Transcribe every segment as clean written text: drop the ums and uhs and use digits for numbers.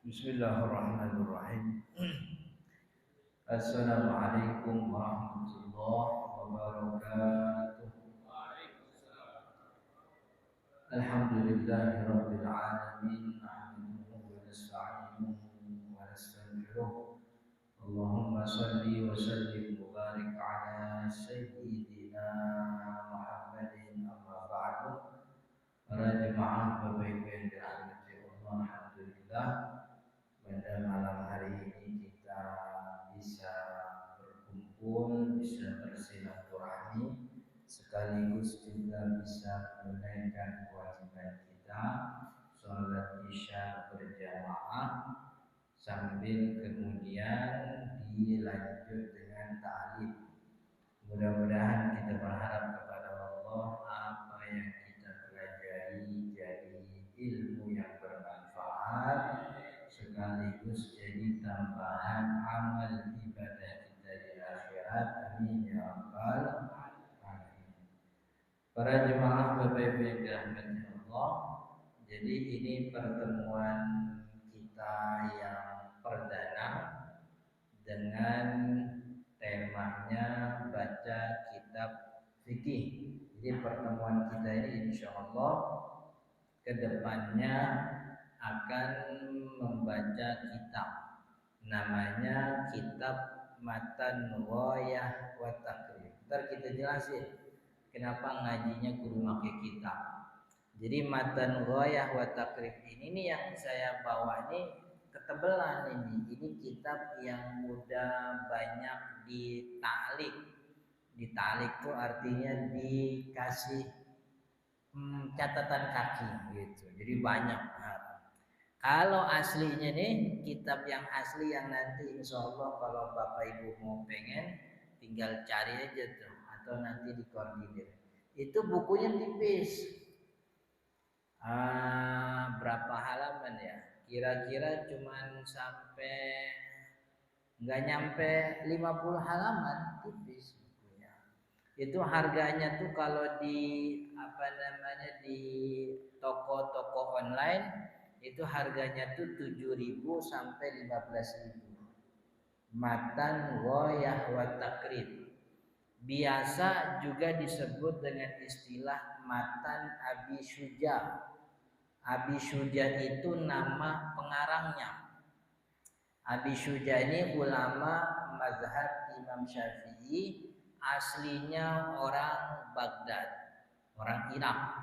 Bismillahirrahmanirrahim. Assalamualaikum warahmatullahi wabarakatuh. Alhamdulillahi rabbil alamin. Nahmaduhu wa nasta'inuhu wa nastaghfiruh. Allahumma shalli wa sallim wa barik ala sayyidina Muhammadin amma ba'du. Para jemaah Bapak Ibu yang dirahmati Allah, alhamdulillah pada malam hari ini kita bisa berkumpul, bisa bersilaturahmi, sekaligus juga bisa menunaikan kewajiban kita sholat isya berjamaah sambil kemudian dilanjut dengan ta'lim. Mudah-mudahan kita berharap kepada Allah apa yang kita pelajari jadi ilmu yang bermanfaat sekaligus jadi tambahan amal ibadah kita di akhirat. Amin ya rabbal alamin. Para jemaah Bapak Ibu yang dirahmati Allah, jadi ini pertemuan kita yang perdana dengan temanya baca kitab fikih. Jadi pertemuan kita ini insya Allah kedepannya akan membaca kitab, namanya kitab Matan Ghayah wa Taqrib. Ntar kita jelasin kenapa ngajinya kudu pakai kitab. Jadi Matan Ghayah wa Taqrib ini nih yang saya bawa ini ketebelan ini. Ini kitab yang mudah banyak ditalik. Ditalik itu artinya dikasih catatan kaki gitu. Jadi banyak. Kalau aslinya nih kitab yang asli yang nanti insya Allah kalau Bapak Ibu mau pengen tinggal cari aja tuh atau nanti dikoordinir. Itu bukunya tipis. Berapa halaman ya? Kira-kira cuman sampai nggak nyampe 50 halaman, tipis bukunya. Itu harganya tuh kalau di di toko-toko online itu harganya tuh 7.000 sampai 15.000. Matan Ghayah wa Taqrib. Biasa juga disebut dengan istilah Matan Abi Syuja. Abi Syuja itu nama pengarangnya. Abi Syuja ini ulama mazhab Imam Syafi'i, aslinya orang Baghdad, orang Irak.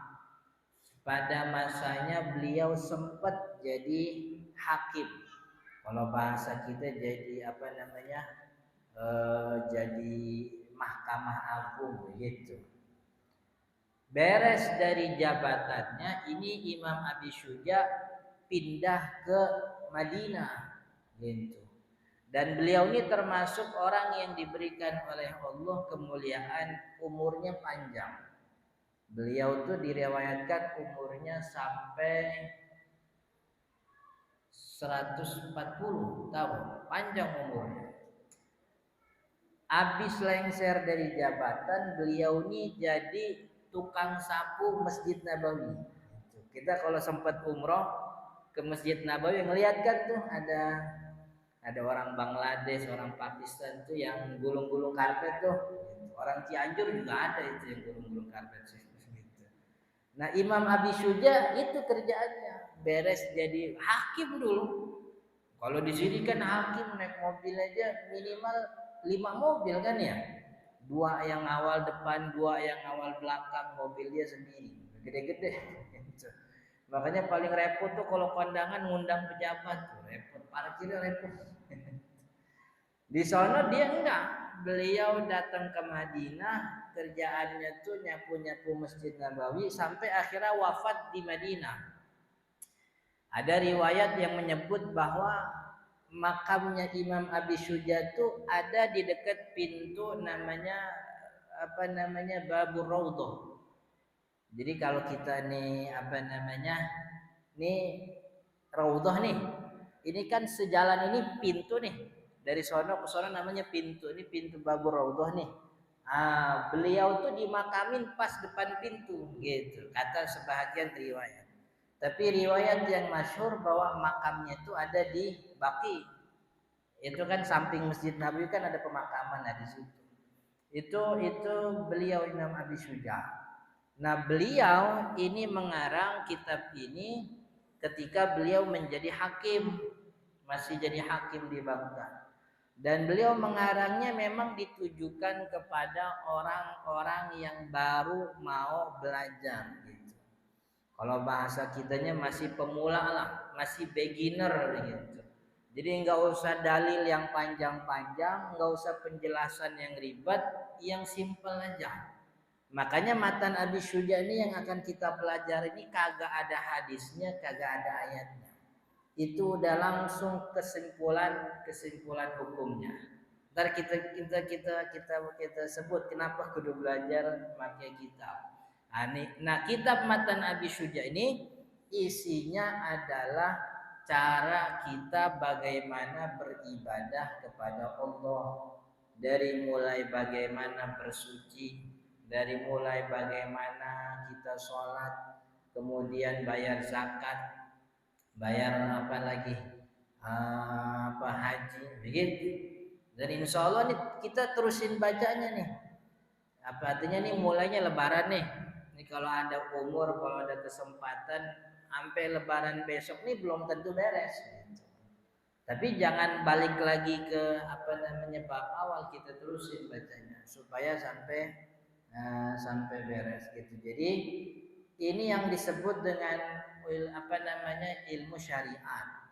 Pada masanya beliau sempat jadi hakim. Kalau bahasa kita jadi jadi Mahkamah Agung gitu. Beres dari jabatannya, ini Imam Abi Syuja pindah ke Madinah gitu. Dan beliau ini termasuk orang yang diberikan oleh Allah kemuliaan, umurnya panjang. Beliau tuh diriwayatkan umurnya sampai 140 tahun, panjang umurnya. Habis lengser dari jabatan, beliau ini jadi tukang sapu Masjid Nabawi. Kita kalau sempat umroh ke Masjid Nabawi ngelihat kan tuh ada orang Bangladesh, orang Pakistan tuh yang gulung-gulung karpet tuh. Orang Cianjur juga ada itu yang gulung-gulung karpet gitu. Nah, Imam Abi Syuja itu kerjaannya beres jadi hakim dulu. Kalau di sini kan hakim naik mobil aja minimal 5 mobil kan ya. 2 yang awal depan, 2 yang awal belakang, mobil dia sendiri. Gede-gede. Makanya paling repot tuh kalau kondangan ngundang pejabat tuh, repot, parkirnya repot. Di sana dia enggak. Beliau datang ke Madinah, kerjaannya tuh nyapu-nyapu Masjid Nabawi sampai akhirnya wafat di Madinah. Ada riwayat yang menyebut bahwa makamnya Imam Abi Syuja itu ada di dekat pintu namanya Babur Raudhah. Jadi kalau kita nih nih Raudhah nih, ini kan sejalan ini pintu nih, dari sono ke sono namanya pintu, ini pintu Babur Raudhah nih. Beliau tuh dimakamin pas depan pintu gitu, kata sebahagian riwayat. Tapi riwayat yang masyhur bahwa makamnya itu ada di Baqi. Itu kan samping Masjid Nabawi kan ada pemakaman di situ. Itu beliau Imam Abi Syuja. Nah, beliau ini mengarang kitab ini ketika beliau menjadi hakim, masih jadi hakim di Baghdad. Dan beliau mengarangnya memang ditujukan kepada orang-orang yang baru mau belajar gitu. Kalau bahasa kitanya masih pemula lah, masih beginner gitu. Jadi nggak usah dalil yang panjang-panjang, nggak usah penjelasan yang ribet, yang simple aja. Makanya matan Abi Syuja ini yang akan kita pelajari ini kagak ada hadisnya, kagak ada ayatnya. Itu udah langsung kesimpulan hukumnya. Ntar kita sebut kenapa kudu belajar pakai kitab. Nah, kitab matan Abi Syuja ini isinya adalah cara kita bagaimana beribadah kepada Allah, dari mulai bagaimana bersuci, dari mulai bagaimana kita sholat, kemudian bayar zakat, bayar apa lagi, apa haji, begitu. Dan insya Allah nih kita terusin bacanya nih. Apa artinya nih, mulainya Lebaran nih. Ini kalau ada umur, kalau ada kesempatan, sampai Lebaran besok nih belum tentu beres. Tapi jangan balik lagi ke apa namanya bab awal, kita terusin bacanya supaya sampai beres gitu. Jadi ini yang disebut dengan apa namanya ilmu syariat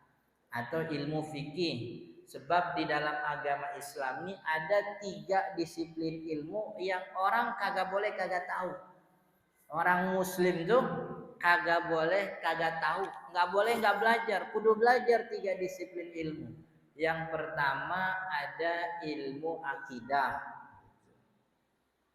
atau ilmu fikih. Sebab di dalam agama Islam ini ada 3 disiplin ilmu yang orang kagak boleh kagak tahu. Orang muslim tuh kagak boleh kagak tahu, nggak boleh nggak belajar, kudu belajar 3 disiplin ilmu. Yang pertama ada ilmu akidah.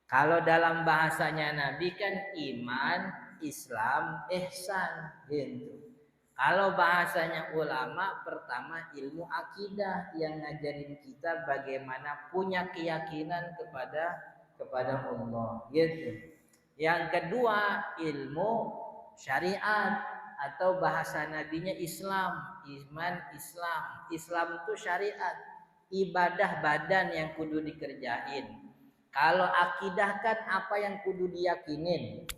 Kalau dalam bahasanya Nabi kan iman, Islam, ihsan gitu. Kalau bahasanya ulama, pertama ilmu akidah yang ngajarin kita bagaimana punya keyakinan kepada Allah gitu. Yang kedua ilmu syariat atau bahasa nabinya Islam, iman, Islam. Islam itu syariat, ibadah badan yang kudu dikerjain. Kalau akidah kan apa yang kudu diyakinin.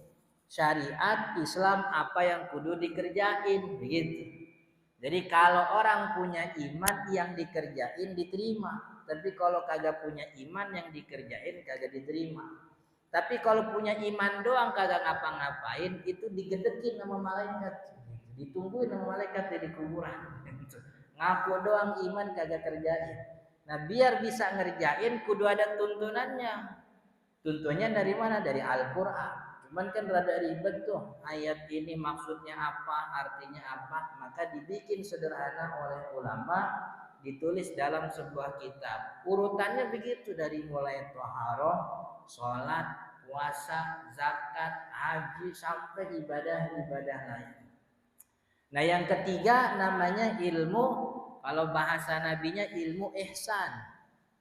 Syariat Islam apa yang kudu dikerjain, begitu. Jadi kalau orang punya iman yang dikerjain diterima, tapi kalau kagak punya iman yang dikerjain kagak diterima. Tapi kalau punya iman doang kagak ngapa-ngapain, itu digedekin sama malaikat, ditungguin sama malaikat di kuburan. Ngaku doang iman kagak kerjain. Nah, biar bisa ngerjain kudu ada tuntunannya. Tuntunnya dari mana? Dari Al-Qur'an. Cuman kan rada ribet tuh, ayat ini maksudnya apa, artinya apa, maka dibikin sederhana oleh ulama, ditulis dalam sebuah kitab. Urutannya begitu, dari mulai thaharah, sholat, puasa, zakat, haji, sampai ibadah-ibadah lain. Nah, yang ketiga namanya ilmu, kalau bahasa nabinya ilmu ihsan.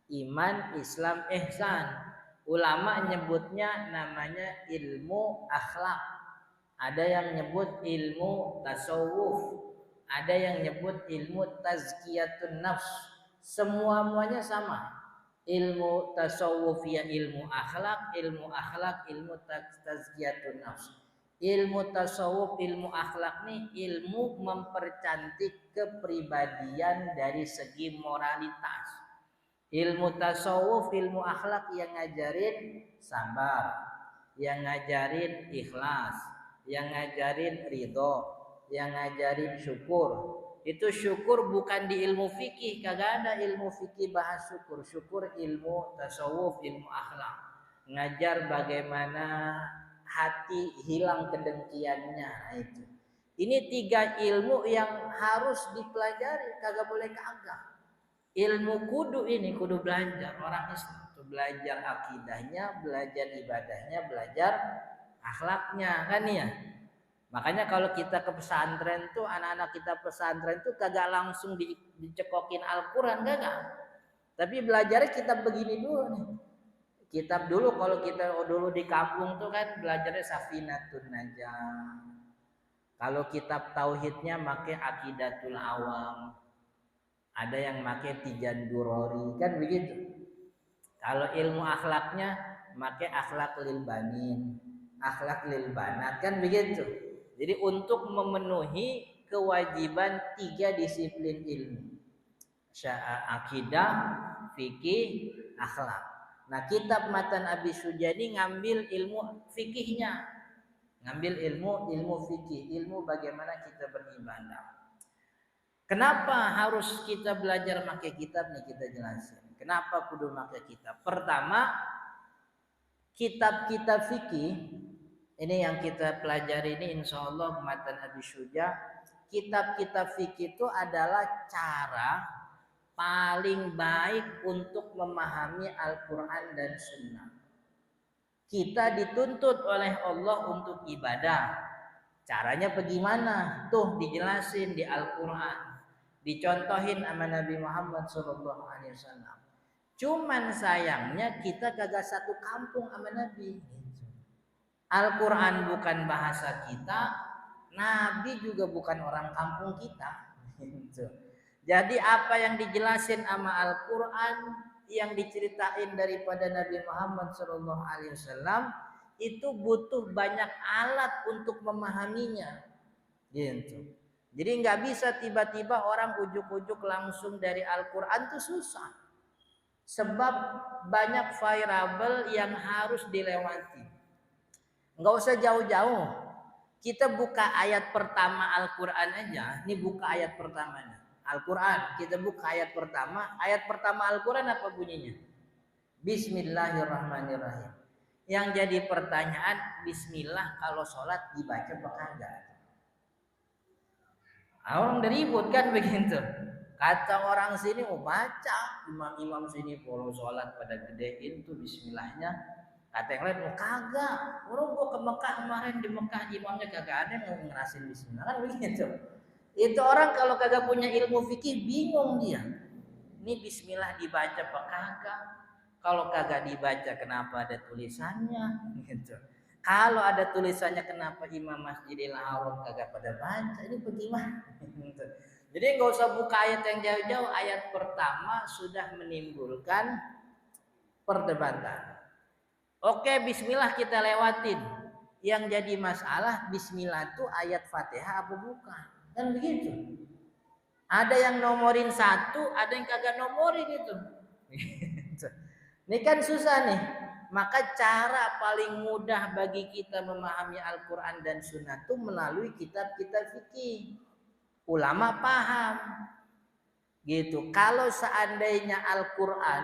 Iman, Islam, ihsan. Ulama nyebutnya namanya ilmu akhlak. Ada yang nyebut ilmu tasawuf. Ada yang nyebut ilmu tazkiyatun nafs. Semua-muanya sama. Ilmu tasawuf ya ilmu akhlak, ilmu tazkiyatun nafs. Ilmu tasawuf, ilmu akhlak nih ilmu mempercantik kepribadian dari segi moralitas. Ilmu tasawuf, ilmu akhlak yang ngajarin sabar, yang ngajarin ikhlas, yang ngajarin ridho, yang ngajarin syukur. Itu syukur bukan di ilmu fikih, kagak ada ilmu fikih bahas syukur. Syukur ilmu tasawuf, ilmu akhlak. Ngajar bagaimana hati hilang kedengkiannya. Nah, itu. Ini 3 ilmu yang harus dipelajari, kagak boleh kagak. Ilmu kudu belajar orang Islam tuh, belajar akidahnya, belajar ibadahnya, belajar akhlaknya kan ya. Makanya kalau kita ke pesantren tuh, anak-anak kita pesantren tuh kagak langsung dicekokin Al-Quran, kagak. Tapi belajarnya kita begini dulu nih. Kitab dulu kalau kita dulu di kampung tuh kan belajarnya Safinatun Najah. Kalau kitab tauhidnya make Aqidatul Awam. Ada yang make Tijan Durori kan begitu. Kalau ilmu akhlaknya make Akhlak lil Banin, Akhlak lil Banat kan begitu. Jadi untuk memenuhi kewajiban 3 disiplin ilmu. Akidah, fikih, akhlak. Nah, kitab Matan Abi Sujani ngambil ilmu fikihnya, ngambil ilmu fikih, ilmu bagaimana kita beribadah. Kenapa harus kita belajar pakai kitab nih kita jelasin. Kenapa kudu pakai kitab? Pertama, kitab-kitab fikih ini yang kita pelajari ini insya Allah Matan Abi Suja. Kitab-kitab fikih itu adalah cara paling baik untuk memahami Al-Quran dan Sunnah. Kita dituntut oleh Allah untuk ibadah. Caranya bagaimana? Tuh dijelasin di Al-Quran. Dicontohin sama Nabi Muhammad SAW. Cuman sayangnya kita kagak satu kampung sama Nabi. Al-Quran bukan bahasa kita. Nabi juga bukan orang kampung kita. Jadi apa yang dijelasin sama Al-Quran, yang diceritain daripada Nabi Muhammad SAW itu butuh banyak alat untuk memahaminya. Gitu. Jadi nggak bisa tiba-tiba orang ujuk-ujuk langsung dari Al-Quran itu susah. Sebab banyak variabel yang harus dilewati. Nggak usah jauh-jauh. Kita buka ayat pertama Al-Quran aja. Ini buka ayat pertamanya. Al-Quran, kita buka ayat pertama. Ayat pertama Al-Quran apa bunyinya? Bismillahirrahmanirrahim. Yang jadi pertanyaan, Bismillah kalau sholat dibaca apa kagak? Orang ribut kan begitu. Kata orang sini mau baca, imam-imam sini kalau sholat pada gedein tuh Bismillahnya. Kata yang lain, kagak. Orang gua ke Mekah kemarin, di Mekah imamnya kagak ada yang ngerasin Bismillah kan begitu. Itu orang kalau kagak punya ilmu fikih bingung dia. Ini Bismillah dibaca apa kagak? Kalau kagak dibaca kenapa ada tulisannya? Gitu. Kalau ada tulisannya kenapa Imam Masjidil Haram kagak pada baca? Ini bagaimana? Gitu. Jadi nggak usah buka ayat yang jauh-jauh. Ayat pertama sudah menimbulkan perdebatan. Oke, Bismillah kita lewatin. Yang jadi masalah Bismillah itu ayat Fatihah apa bukan? Kan begitu. Ada yang nomorin 1, ada yang kagak nomorin itu. Ini kan susah nih. Maka cara paling mudah bagi kita memahami Al-Quran dan Sunnah itu melalui kitab-kitab fikih. Ulama paham. Gitu. Kalau seandainya Al-Quran,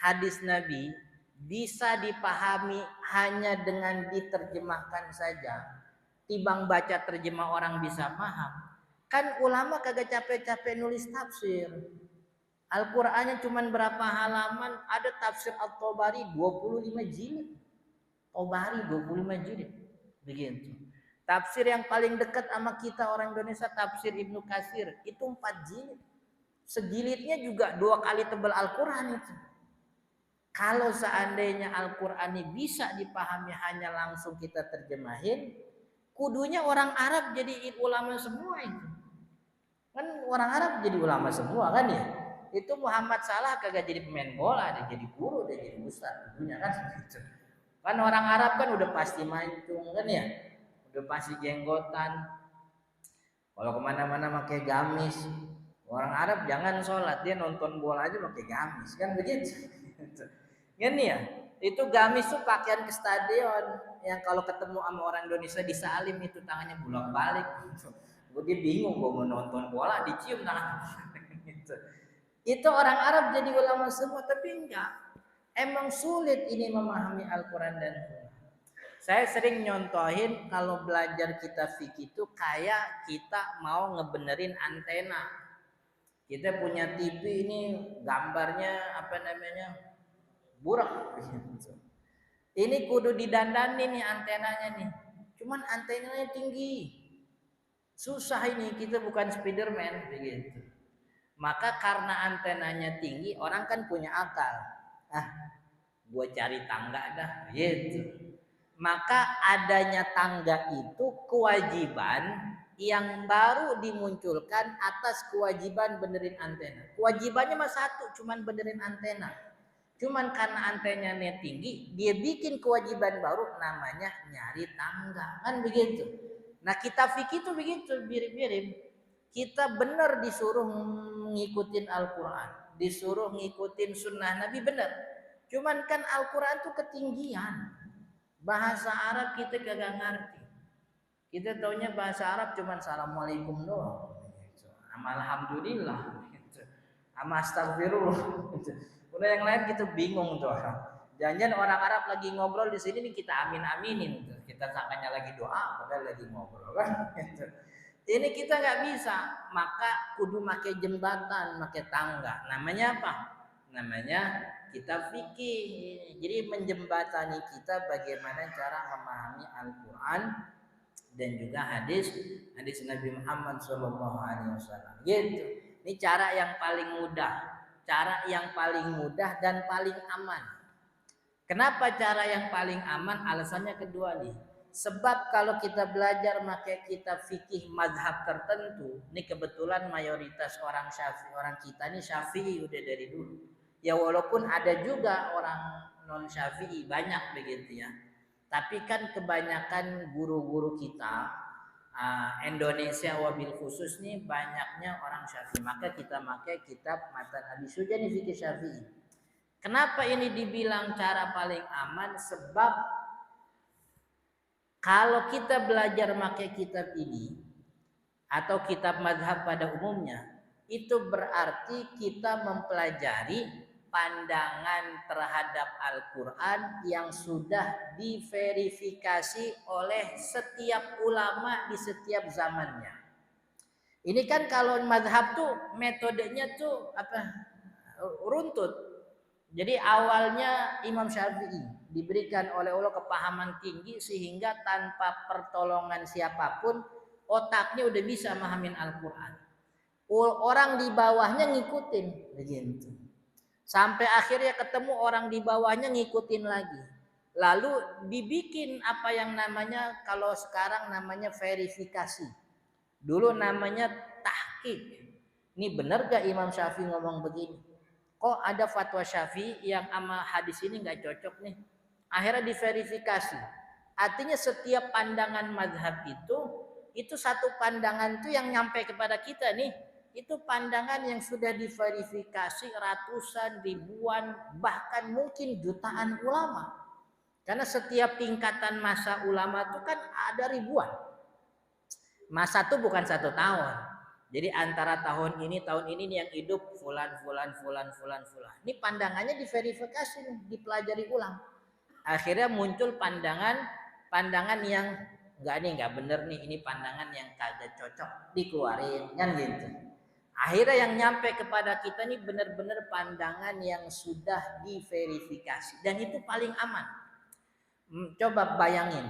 hadis Nabi bisa dipahami hanya dengan diterjemahkan saja, timbang baca terjemah orang bisa paham. Kan ulama kagak capek-capek nulis tafsir. Al-Qur'annya cuma berapa halaman, ada tafsir At-Tabari 25 jilid. Tabari 25 jilid. Begitu. Tafsir yang paling dekat sama kita orang Indonesia tafsir Ibnu Katsir itu 4 jilid. Sejilidnya juga 2 kali tebal Al-Qur'an itu. Kalau seandainya Al-Qur'an ini bisa dipahami hanya langsung kita terjemahin, kudunya orang Arab jadi ulama semua itu. Kan orang Arab jadi ulama semua kan ya. Itu Muhammad Salah kagak jadi pemain bola, dia jadi guru, dia jadi ustaz, kudunya kan gitu. Kan orang Arab kan udah pasti mancung kan ya, udah pasti jenggotan. Kalau kemana-mana pakai gamis, orang Arab jangan sholat dia nonton bola aja pakai gamis kan begitu. Kan ya, itu gamis tuh pakaian ke stadion yang kalau ketemu sama orang Indonesia disalim itu tangannya bolak-balik. Dia bingung mau nonton bola dicium tangan. Itu orang Arab jadi ulama semua tapi enggak. Emang sulit ini memahami Al-Quran dan Sunnah. Saya sering nyontohin kalau belajar kitab fikih itu kayak kita mau ngebenerin antena. Kita punya TV ini gambarnya apa namanya burak. Ini kudu didandani nih antenanya nih. Cuman antenanya tinggi. Susah ini, kita bukan Spiderman begitu. Maka karena antenanya tinggi, orang kan punya akal. Gua cari tangga dah, gitu. Maka adanya tangga itu kewajiban yang baru dimunculkan atas kewajiban benerin antena. Kewajibannya mah satu, cuman benerin antena. Cuman karena antenanya tinggi, dia bikin kewajiban baru namanya nyari tangga. Kan begitu. Nah kita fikih itu begitu, mirip-mirip. Kita benar disuruh ngikutin Al-Quran. Disuruh ngikutin sunnah Nabi benar. Cuman kan Al-Quran itu ketinggian. Bahasa Arab kita kagak ngerti. Kita taunya bahasa Arab cuman assalamualaikum doang. Sama alhamdulillah. Sama astagfirullah. Udah yang lain kita bingung tuh. Jangan orang Arab lagi ngobrol di sini nih kita amin-aminin tuh. Kita sangkanya lagi doa padahal lagi ngobrol kan. Ini kita nggak bisa, maka kudu pakai jembatan, pakai tangga. Namanya apa? Namanya kita fikih. Jadi menjembatani kita bagaimana cara memahami Al-Quran dan juga hadis Nabi Muhammad SAW. Gitu. Ini cara yang paling mudah dan paling aman. Kenapa cara yang paling aman? Alasannya kedua nih. Sebab kalau kita belajar pakai kitab fikih mazhab tertentu, ini kebetulan mayoritas orang kita ini Syafi'i udah dari dulu. Ya walaupun ada juga orang non Syafi'i banyak begitu ya. Tapi kan kebanyakan guru-guru kita Indonesia wabil khusus nih banyaknya orang Syafi'i. Maka kita pakai kitab Matan Abi Suja nih fikih Syafi'i. Kenapa ini dibilang cara paling aman? Sebab kalau kita belajar pakai kitab ini atau kitab mazhab pada umumnya, itu berarti kita mempelajari pandangan terhadap Al-Quran yang sudah diverifikasi oleh setiap ulama di setiap zamannya. Ini kan kalau mazhab tuh metodenya tuh runtut. Jadi awalnya Imam Syafi'i diberikan oleh Allah kepahaman tinggi sehingga tanpa pertolongan siapapun otaknya udah bisa memahamin Al-Quran. Orang di bawahnya ngikutin begitu. Sampai akhirnya ketemu orang di bawahnya ngikutin lagi. Lalu dibikin apa yang namanya kalau sekarang namanya verifikasi. Dulu namanya tahqiq. Ini benar gak Imam Syafi'i ngomong begini? Kok ada fatwa Syafi'i yang sama hadis ini nggak cocok nih? Akhirnya diverifikasi. Artinya setiap pandangan mazhab itu satu pandangan itu yang nyampe kepada kita nih. Itu pandangan yang sudah diverifikasi ratusan, ribuan, bahkan mungkin jutaan ulama. Karena setiap tingkatan masa ulama itu kan ada ribuan. Masa itu bukan 1 tahun. Jadi antara tahun ini nih yang hidup fulan. Ini pandangannya diverifikasi, dipelajari ulang. Akhirnya muncul pandangan yang nggak bener nih, ini pandangan yang kagak cocok, dikeluarin kan gitu. Akhirnya yang nyampe kepada kita nih bener-bener pandangan yang sudah diverifikasi dan itu paling aman. Coba bayangin.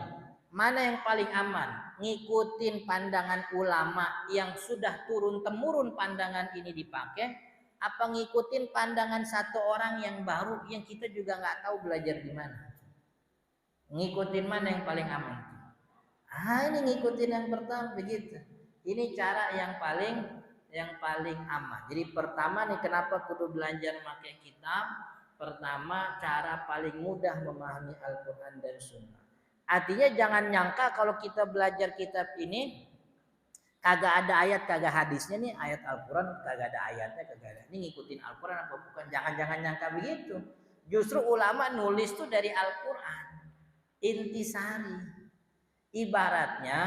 Mana yang paling aman? Ngikutin pandangan ulama yang sudah turun-temurun pandangan ini dipakai, apa ngikutin pandangan satu orang yang baru yang kita juga nggak tahu belajar di mana? Ngikutin mana yang paling aman? Ini ngikutin yang pertama begitu. Ini cara yang paling aman. Jadi pertama nih kenapa kudu belajar pakai kitab? Pertama cara paling mudah memahami Al-Quran dan Sunnah. Artinya jangan nyangka kalau kita belajar kitab ini kagak ada ayat, kagak hadisnya nih, ayat Al-Quran kagak ada ayatnya, kagak ada. Ini ngikutin Al-Quran apa bukan? Jangan nyangka begitu. Justru ulama nulis tuh dari Al-Quran. Intisari. Ibaratnya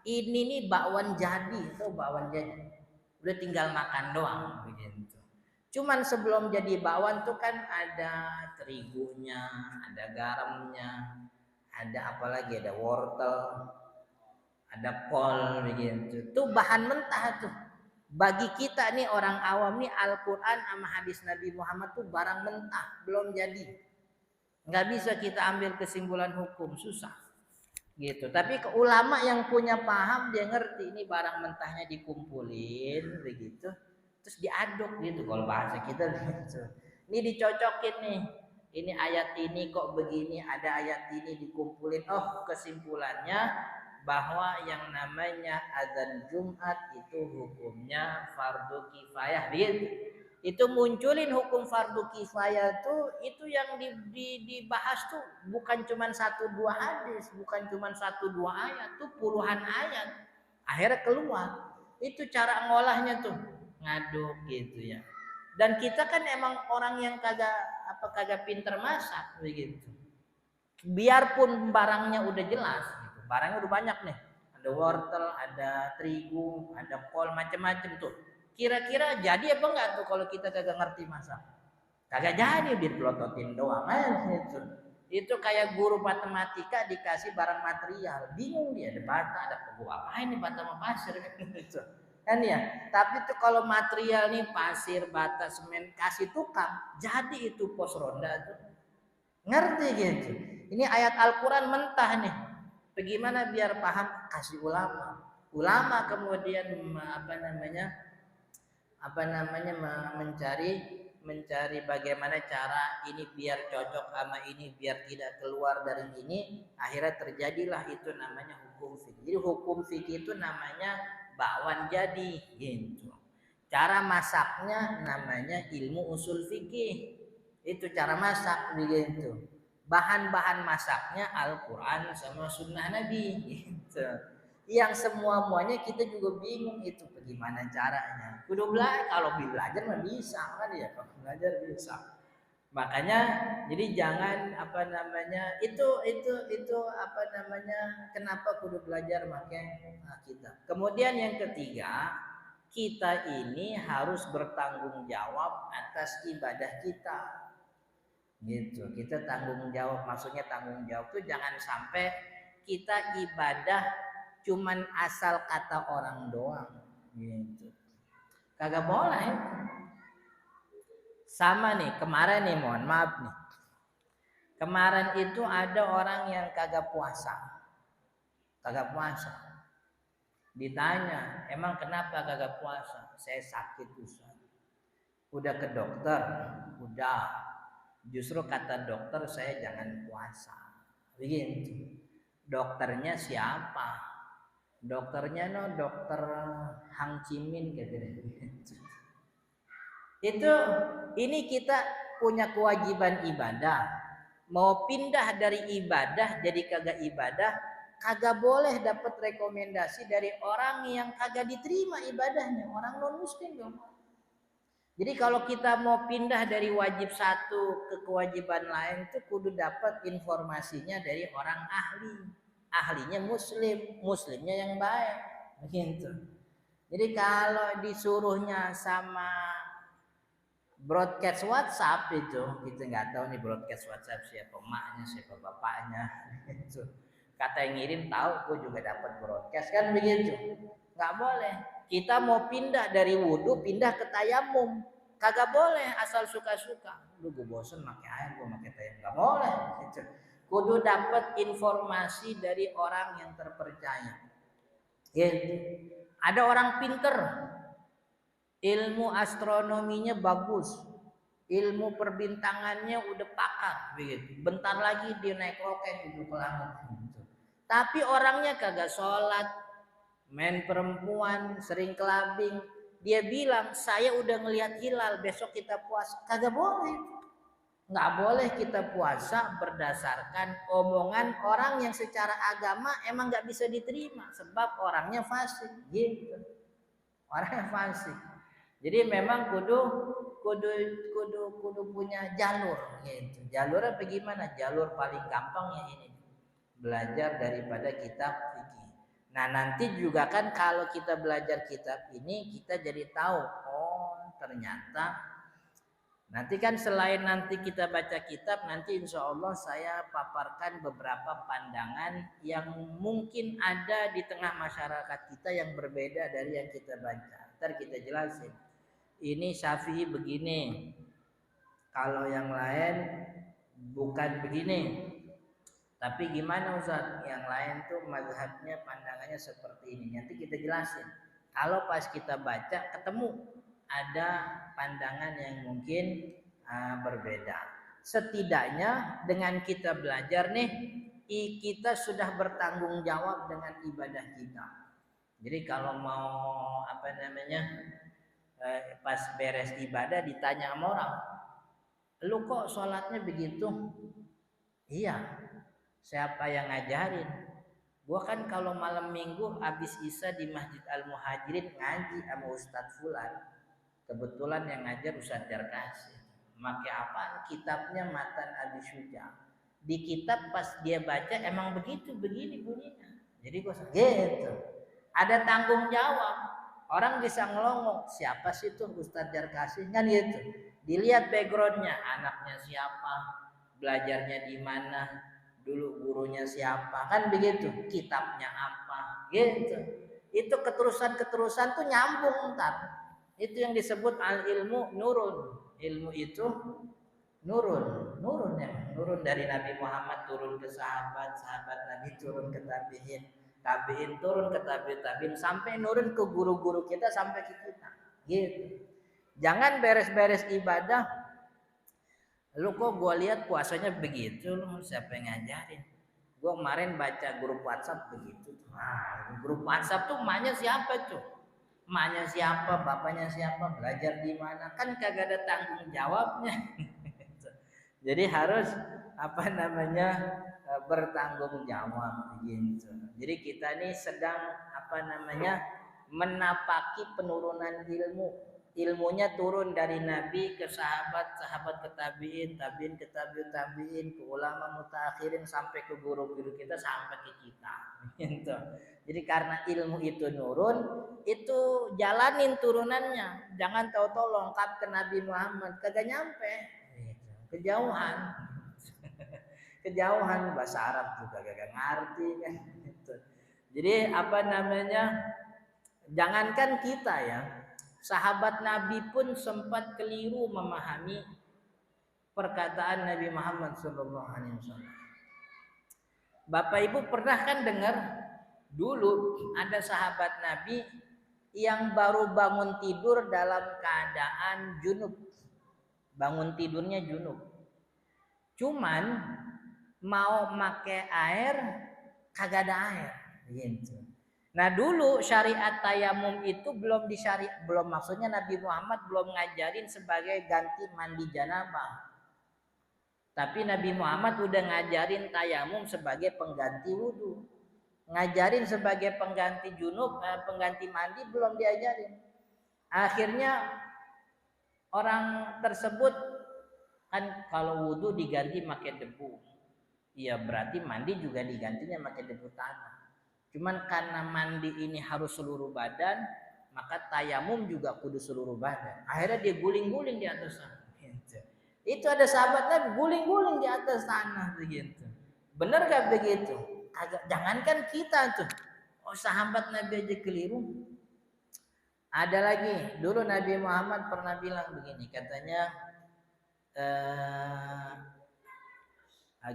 ini nih bakwan jadi, tuh bakwan jadi. Udah tinggal makan doang begitu. Cuman sebelum jadi bakwan tuh kan ada terigunya, ada garamnya, ada apa lagi, ada wortel, ada kol begitu. Tuh bahan mentah tuh. Bagi kita nih orang awam nih Al-Quran sama hadis Nabi Muhammad tuh barang mentah, belum jadi. Nggak bisa kita ambil kesimpulan hukum, susah. Gitu. Tapi ke ulama yang punya paham dia ngerti ini barang mentahnya dikumpulin begitu, terus diaduk gitu kalau bahasa kita begitu. Ini dicocokin nih. Ini ayat ini kok begini, ada ayat ini dikumpulin. Oh, kesimpulannya bahwa yang namanya azan Jumat itu hukumnya fardu kifayah. Gitu. Itu munculin hukum fardu kifayah tuh, itu yang dibahas tuh bukan cuma satu dua hadis, bukan cuma satu dua ayat, tuh puluhan ayat. Akhirnya keluar. Itu cara ngolahnya tuh, ngaduk gitu ya. Dan kita kan emang orang yang kagak pinter masak begitu. Biarpun barangnya udah jelas, gitu. Barangnya udah banyak nih. Ada wortel, ada terigu, ada kol, macam-macam tuh. Kira-kira jadi apa enggak tuh kalau kita kagak ngerti masak? Kagak jadi, dipelototin doang gitu. Itu kayak guru matematika dikasih barang material, bingung dia, ada bata, ada pegu, apa ini bata sama pasir gitu. Kan ya, tapi tuh kalau material nih pasir, bata, semen, kasih tukang, jadi itu pos ronda tuh. Ngerti gitu. Ini ayat Al-Quran mentah nih. Bagaimana biar paham? Kasih ulama. Ulama kemudian mencari bagaimana cara ini biar cocok sama ini, biar tidak keluar dari ini. Akhirnya terjadilah itu namanya hukum fikih. Jadi hukum fikih itu namanya bakwan jadi gitu. Cara masaknya namanya ilmu usul fikih. Itu cara masak begitu. Bahan-bahan masaknya Al-Quran sama Sunnah Nabi gitu. Yang semua-muanya kita juga bingung itu bagaimana caranya. Kudu belajar, kalau belajar mah bisa kan ya, kalau belajar bisa. Makanya jadi jangan kenapa kudu belajar pakai kitab. Kemudian yang ketiga, kita ini harus bertanggung jawab atas ibadah kita. Gitu. Kita tanggung jawab, maksudnya tanggung jawab itu jangan sampai kita ibadah cuman asal kata orang doang. Gitu. Kagak boleh. Sama nih, kemarin nih mohon maaf nih. Kemarin itu ada orang yang kagak puasa. Kagak puasa. Ditanya, emang kenapa kagak puasa? Saya sakit Ustaz. Udah ke dokter? Udah. Justru kata dokter saya jangan puasa. Begitu. Dokternya siapa? Dokternya dokter Hang Cimin katanya. Itu ini kita punya kewajiban ibadah. Mau pindah dari ibadah jadi kagak ibadah, kagak boleh dapat rekomendasi dari orang yang kagak diterima ibadahnya, orang non muslim dong. Jadi kalau kita mau pindah dari wajib satu ke kewajiban lain itu kudu dapat informasinya dari orang ahli. Ahlinya muslim, muslimnya yang baik. Begitu. Jadi kalau disuruhnya sama broadcast WhatsApp itu, kita nggak tahu nih broadcast WhatsApp siapa emaknya, siapa bapaknya. Gitu. Kata yang ngirim tahu, gue juga dapat broadcast kan begitu. Nggak boleh. Kita mau pindah dari wudhu pindah ke tayamum, kagak boleh asal suka-suka. Lu gue bosen pakai air, gue pakai tayamum, nggak boleh. Gitu. Kudu dapat informasi dari orang yang terpercaya. Gitu. Ada orang pinter, ilmu astronominya bagus, ilmu perbintangannya udah pakar, begitu. Bentar lagi dia naik roket itu ke langit. Gitu. Tapi orangnya kagak sholat, main perempuan, sering kelabing. Dia bilang, saya udah ngelihat hilal, besok kita puasa. Kagak boleh. Nggak boleh kita puasa berdasarkan omongan orang yang secara agama emang nggak bisa diterima. Sebab orangnya fasik. Gitu. Orangnya fasik. Jadi memang kudu punya jalur. Gitu. Jalurnya bagaimana? Jalur paling gampang ya ini. Belajar daripada kitab fikih. Nah nanti juga kan kalau kita belajar kitab ini kita jadi tahu, oh ternyata nanti kan selain nanti kita baca kitab, nanti insya Allah saya paparkan beberapa pandangan yang mungkin ada di tengah masyarakat kita yang berbeda dari yang kita baca. Ntar kita jelasin. Ini Syafi'i begini, kalau yang lain bukan begini. Tapi gimana Ustaz? Yang lain tuh mazhabnya pandangannya seperti ini. Nanti kita jelasin. Kalau pas kita baca ketemu ada pandangan yang mungkin berbeda. setidaknya dengan kita belajar nih, kita sudah bertanggung jawab dengan ibadah kita. Jadi kalau mau pas beres ibadah ditanya sama orang, lu kok sholatnya begitu? Iya, siapa yang ngajarin? Gua kan kalau malam minggu habis isya di Masjid Al Muhajirin ngaji sama Ustadz Fulan. Kebetulan yang ngajar Ustadz Jarkasi. Make apa? Kitabnya Matan Abi Syuja. Di kitab pas dia baca emang begitu, begini bunyinya. Jadi gua gitu. Ada tanggung jawab. Orang bisa ngelongok, siapa sih tuh Ustadz Jarkasi kan gitu. Dilihat backgroundnya, anaknya siapa, belajarnya di mana, dulu gurunya siapa, kan begitu, kitabnya apa, gitu. Itu keterusan tuh nyambung ntar. Itu yang disebut al ilmu nurun. Ilmu itu nurun ya, nurun dari Nabi Muhammad turun ke sahabat Nabi turun ke tabiin turun ke tabiin sampai nurun ke guru-guru kita sampai ke kita. Gitu. Jangan beres-beres ibadah, lu kok gue lihat puasanya begitu, lu siapa yang ngajarin? Gue kemarin baca grup WhatsApp begitu. Grup WhatsApp tuh emaknya siapa tuh? Emaknya siapa, bapaknya siapa, belajar di mana? Kan kagak ada tanggung jawabnya. Jadi harus bertanggung jawab gitu. Jadi kita ini sedang menapaki penurunan ilmu. Ilmunya turun dari Nabi ke sahabat ke tabiin, ke tabiin, ke ulama mutaakhirin sampai ke guru-guru kita sampai ke kita. Gitu. Jadi karena ilmu itu nurun, itu jalanin turunannya. Jangan tahu-tahu lengkap ke Nabi Muhammad, kagak nyampe. Kejauhan. Kejauhan bahasa Arab juga gak ngerti kan. Jadi jangankan kita ya, sahabat Nabi pun sempat keliru memahami perkataan Nabi Muhammad SAW. Bapak Ibu pernah kan dengar dulu ada sahabat Nabi yang baru bangun tidur dalam keadaan junub. Bangun tidurnya junub. Cuman mau pakai air kagak ada air gitu. Nah dulu syariat tayamum itu belum maksudnya Nabi Muhammad belum ngajarin sebagai ganti mandi janabah. Tapi Nabi Muhammad udah ngajarin tayamum sebagai pengganti wudhu. Ngajarin sebagai pengganti junub, pengganti mandi belum diajarin. Akhirnya orang tersebut kan kalau wudhu diganti pakai debu. Iya berarti mandi juga digantinya pakai debu tanah. Cuman karena mandi ini harus seluruh badan, maka tayamum juga kudu seluruh badan. Akhirnya dia guling-guling di atas tanah. Gitu. Itu ada sahabat Nabi guling-guling di atas tanah begitu. Benar gak begitu? Jangankan kita tuh. Oh sahabat Nabi aja keliru. Ada lagi, dulu Nabi Muhammad pernah bilang begini, katanya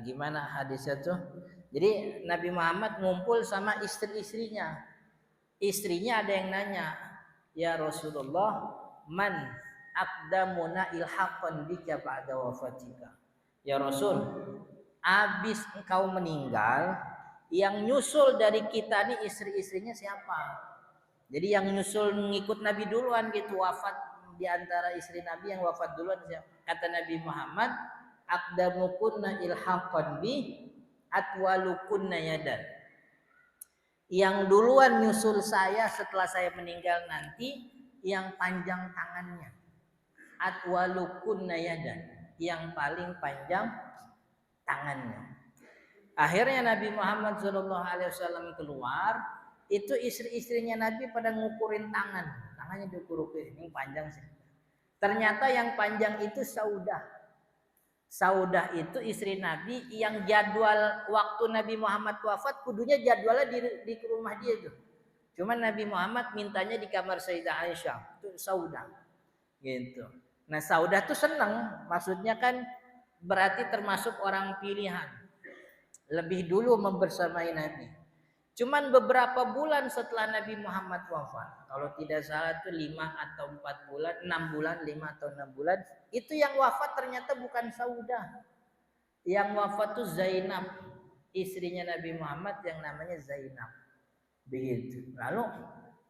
gimana hadisnya tuh? Jadi Nabi Muhammad ngumpul sama istri-istrinya. Istrinya ada yang nanya, "Ya Rasulullah, man aqdamuna ilhaqan bika ba'da wafatika?" Ya Rasul, abis engkau meninggal, yang nyusul dari kita nih istri-istrinya siapa? Jadi yang nyusul ngikut Nabi duluan gitu, wafat di antara istri Nabi yang wafat duluan siapa? Kata Nabi Muhammad, aqdamukunna ilhaqan bi atwalukunna yadan. Yang duluan nyusul saya setelah saya meninggal nanti yang panjang tangannya. Atwalukunna yadan, yang paling panjang tangannya. Akhirnya Nabi Muhammad SAW keluar, itu istri-istrinya Nabi pada ngukurin tangannya diukur-ukurin, ini panjang sih. Ternyata yang panjang itu Saudah itu istri Nabi yang jadwal waktu Nabi Muhammad wafat kudunya jadwalnya di rumah dia tuh. Cuman Nabi Muhammad mintanya di kamar Sayyidah Aisyah, itu Saudah. Gitu. Nah, Saudah tuh senang, maksudnya kan berarti termasuk orang pilihan. Lebih dulu membersamai Nabi. Cuman beberapa bulan setelah Nabi Muhammad wafat, kalau tidak salah itu 5 atau 4 bulan, 6 bulan, 5 atau 6 bulan, itu yang wafat ternyata bukan Saudah. Yang wafat itu Zainab, istrinya Nabi Muhammad yang namanya Zainab. Begitu. Lalu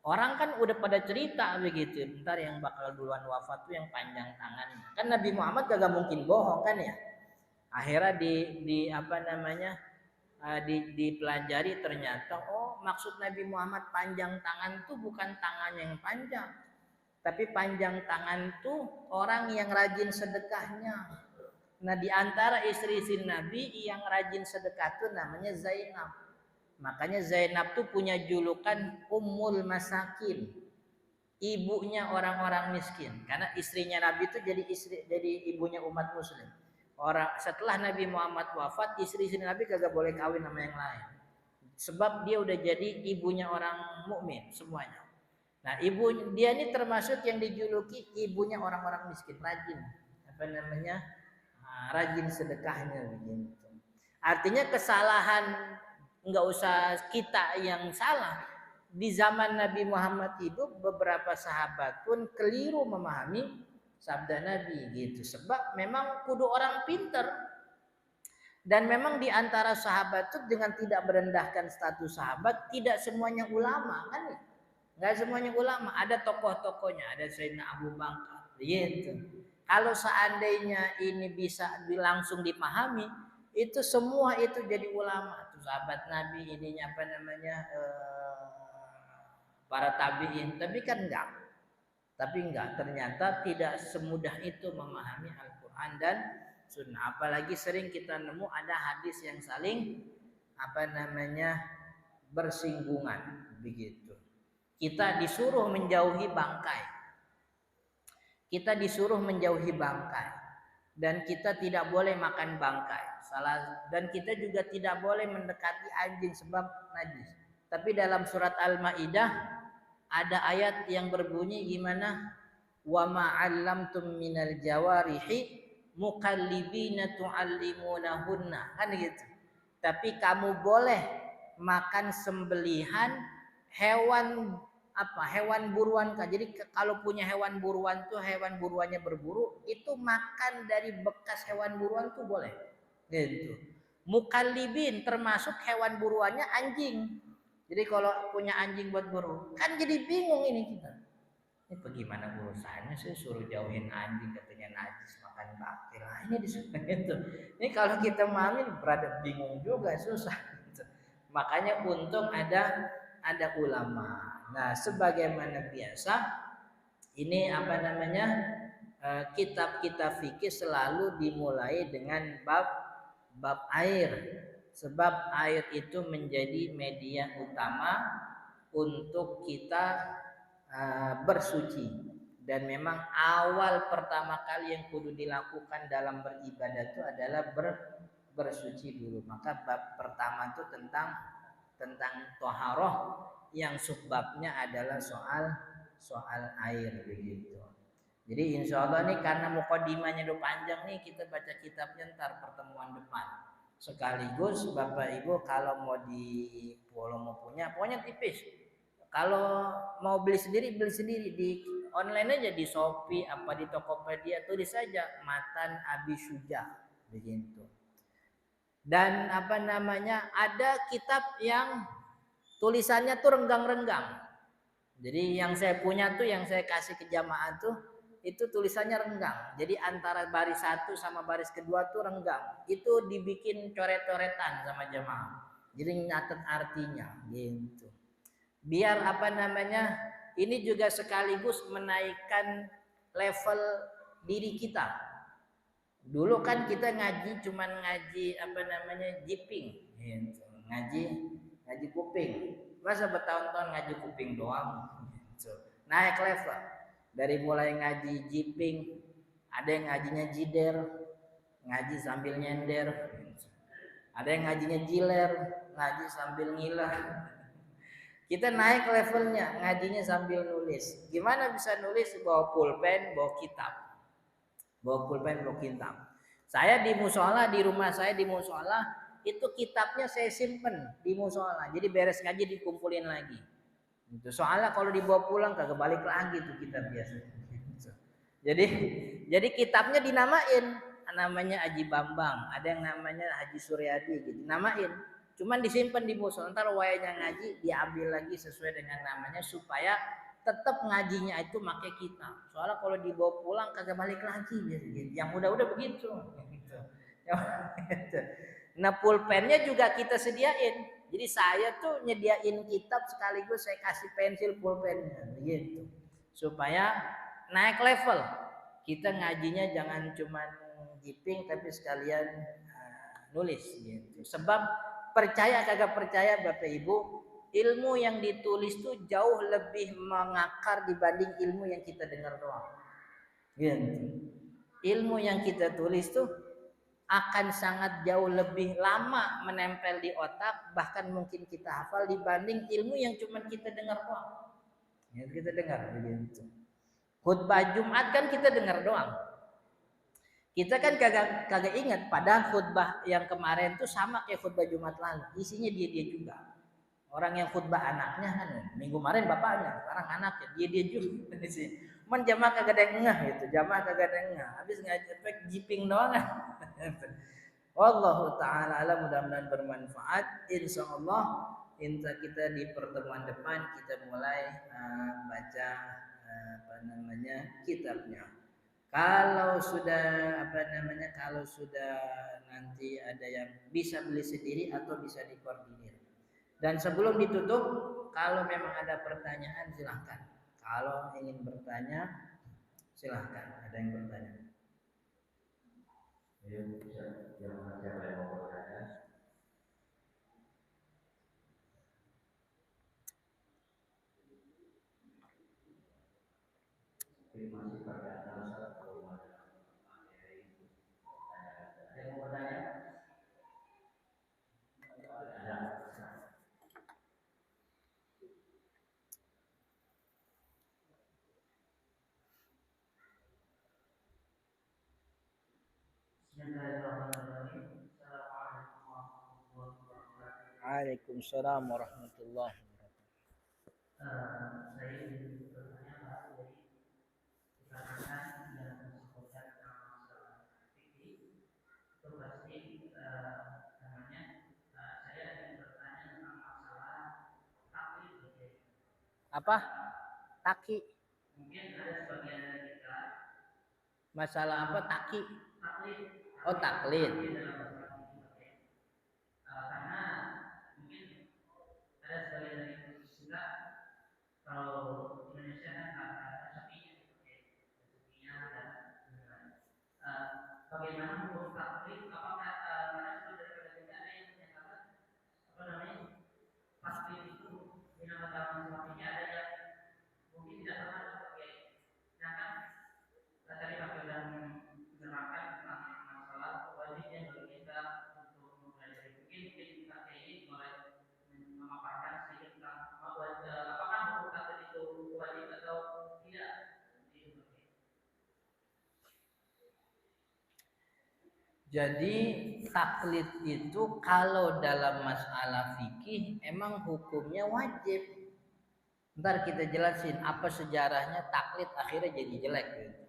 orang kan udah pada cerita begitu, ntar yang bakal duluan wafat tuh yang panjang tangan. Kan Nabi Muhammad gak mungkin bohong kan ya. Akhirnya di apa namanya dipelajari, ternyata oh maksud Nabi Muhammad panjang tangan tuh bukan tangan yang panjang, tapi panjang tangan tuh orang yang rajin sedekahnya. Nah di antara istri-istri Nabi yang rajin sedekah tuh namanya Zainab. Makanya Zainab tuh punya julukan Ummul Masakin, ibunya orang-orang miskin, karena istrinya Nabi itu jadi ibunya umat muslim. Orang setelah Nabi Muhammad wafat, istri-istri Nabi kagak boleh kawin sama yang lain. Sebab dia udah jadi ibunya orang mukmin semuanya. Nah, ibu dia ini termasuk yang dijuluki ibunya orang-orang miskin, rajin. Apa namanya? Rajin sedekahnya begitu. Artinya kesalahan enggak usah kita yang salah. Di zaman Nabi Muhammad hidup, beberapa sahabat pun keliru memahami sabda Nabi gitu. Sebab memang kudu orang pinter. Dan memang di antara sahabat itu dengan tidak merendahkan status sahabat, tidak semuanya ulama kan ya. Enggak semuanya ulama, ada tokoh-tokohnya, ada Sayyidina Abu Bakar gitu. Kalau seandainya ini bisa langsung dipahami, itu semua itu jadi ulama. Tuh sahabat Nabi ininya apa namanya para tabi'in, tapi kan enggak. Tapi enggak, ternyata tidak semudah itu memahami Al-Quran dan Sunnah. Apalagi sering kita nemu ada hadis yang saling apa namanya bersinggungan begitu. Kita disuruh menjauhi bangkai. Kita disuruh menjauhi bangkai. Dan kita tidak boleh makan bangkai. Dan kita juga tidak boleh mendekati anjing sebab najis. Tapi dalam surat Al-Maidah ada ayat yang berbunyi gimana? Wa ma'allamtum minal jawarihi mukallibina tu'allimunahunna. Kan gitu. Tapi kamu boleh makan sembelihan hewan hewan buruan. Jadi kalau punya hewan buruan tuh, hewan buruannya berburu, itu makan dari bekas hewan buruan tuh boleh. Gitu. Mukallibin termasuk hewan buruannya anjing. Jadi kalau punya anjing buat buru, kan jadi bingung ini kita. Ini bagaimana urusannya sih suruh jauhin anjing katanya najis makan bakti lah ini disuruh itu. Ini kalau kita mamin berada bingung juga susah. Gitu. Makanya untung ada ulama. Nah, sebagaimana biasa ini apa namanya kitab-kitab fikih selalu dimulai dengan bab air. Sebab air itu menjadi media utama untuk kita bersuci. Dan memang awal pertama kali yang kudu dilakukan dalam beribadah itu adalah bersuci dulu. Maka bab pertama itu tentang toharoh yang subbabnya adalah soal air begitu. Jadi insya Allah nih karena mukadimahnya udah panjang nih, kita baca kitabnya ntar pertemuan depan. Sekaligus Bapak Ibu kalau mau mau punya, pokoknya tipis. Kalau mau beli sendiri di online aja di Shopee apa di Tokopedia, tulis saja Matan Abi Syuja begitu. Dan apa namanya ada kitab yang tulisannya tuh renggang-renggang. Jadi yang saya punya tuh yang saya kasih ke jamaah tuh itu tulisannya renggang. Jadi antara baris satu sama baris kedua tuh renggang. Itu dibikin coret-coretan sama jamaah. Jadi nyatet artinya gitu. Biar apa namanya ini juga sekaligus menaikkan level diri kita. Dulu kan kita ngaji cuman ngaji apa namanya jiping gitu. Ngaji kuping. Masa bertahun-tahun ngaji kuping doang gitu. Naik level. Dari mulai ngaji jiping, ada yang ngajinya jider, ngaji sambil nyender. Ada yang ngajinya jiler, ngaji sambil ngiler. Kita naik levelnya, ngajinya sambil nulis. Gimana bisa nulis? Bawa pulpen, bawa kitab. Bawa pulpen, bawa kitab. Saya di musola, di rumah saya di musola, itu kitabnya saya simpen di musola. Jadi beres ngaji dikumpulin lagi. Itu soalnya kalau dibawa pulang kagak balik lagi tuh kitab biasanya. Jadi kitabnya dinamain, namanya Haji Bambang, ada yang namanya Haji Suryadi gitu, namain. Cuman disimpan di musola, ntar wayanya ngaji diambil lagi sesuai dengan namanya supaya tetap ngajinya itu pakai kitab. Soalnya kalau dibawa pulang kagak balik lagi biasanya. Yang udah begitu. Gitu. Nah pulpennya juga kita sediain. Jadi saya tuh nyediain kitab sekaligus saya kasih pensil pulpennya, gitu. Supaya naik level. Kita ngajinya jangan cuma jiping tapi sekalian nulis gitu. Sebab percaya kagak percaya Bapak Ibu, ilmu yang ditulis tuh jauh lebih mengakar dibanding ilmu yang kita dengar doang. Gitu. Ilmu yang kita tulis tuh akan sangat jauh lebih lama menempel di otak, bahkan mungkin kita hafal dibanding ilmu yang cuma kita dengar doang. Ya, kita dengar begitu. Khutbah Jumat kan kita dengar doang. Kita kan kagak ingat, padahal khutbah yang kemarin tuh sama kayak khutbah Jumat lalu. Isinya dia juga. Orang yang khutbah anaknya kan, minggu kemarin bapaknya, sekarang anaknya, dia juga. Cuman jamaah kagak ada yang ngeh gitu, jamaah kagak ada yang ngeh. Habis ngaji efek jiping doang. Wallahu taala alam, mudah-mudahan bermanfaat. Insyaallah insya kita di pertemuan depan kita mulai baca kitabnya. Kalau sudah kalau sudah nanti ada yang bisa beli sendiri atau bisa dikoordinir. Dan sebelum ditutup, kalau memang ada pertanyaan silahkan. Kalau ingin bertanya silahkan. Ada yang bertanya? Siapa yang mau bertanya? Masih pada alasan ada yang mau bertanya? Ada. Waalaikumsalam warahmatullahi wabarakatuh. Saya ingin bertanya Pak, dari dikarenakan yang disebutkan masalah fikih itu pasti saya ingin bertanya tentang masalah taklid. Apa? Taki. Mungkin ada sebagian dari kita. Masalah apa taki? Taklid. Oh taklid. Karena mungkin ada sebagian dari kita kalau Indonesia kan ada sepinya dan bagaimana hukum taklid? Apakah karena sebenarnya tidak ada yang menyatakan taklid itu dinamakan sepertinya ada yang mungkin tidak termasuk sebagai sedangkan tadi Pak sudah menerangkan tentang masalah wajibnya bagi kita untuk mempelajari mungkin kita ini boleh memaparkan sedikit tentang apakah hukum taklid itu wajib atau tidak. Jadi taklid itu kalau dalam masalah fikih emang hukumnya wajib. Ntar kita jelasin apa sejarahnya taklid akhirnya jadi jelek gitu.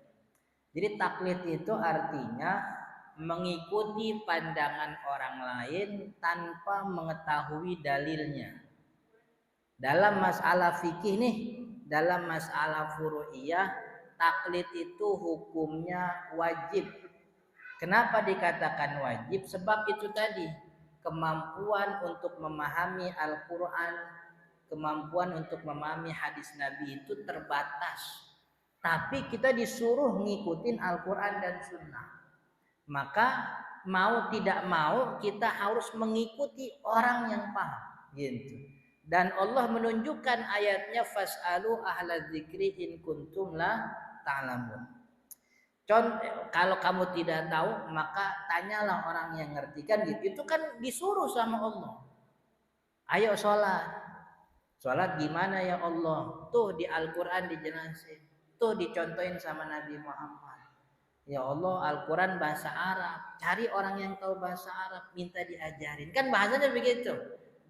Jadi taklid itu artinya mengikuti pandangan orang lain tanpa mengetahui dalilnya. Dalam masalah fikih nih, dalam masalah furu'iyah, taklid itu hukumnya wajib. Kenapa dikatakan wajib? Sebab itu tadi, kemampuan untuk memahami Al-Quran, kemampuan untuk memahami hadis Nabi itu terbatas. Tapi kita disuruh ngikutin Al-Quran dan Sunnah. Maka mau tidak mau kita harus mengikuti orang yang paham. Gitu. Dan Allah menunjukkan ayatnya fas'alu ahla dzikri in kuntum la ta'lamun. Kalau kamu tidak tahu maka tanyalah orang yang ngerti kan gitu. Itu kan disuruh sama Allah. Ayo sholat. Sholat gimana ya Allah? Tuh di Al-Quran dijelasin. Tuh dicontohin sama Nabi Muhammad. Ya Allah, Al-Quran bahasa Arab. Cari orang yang tahu bahasa Arab, minta diajarin. Kan bahasanya begitu.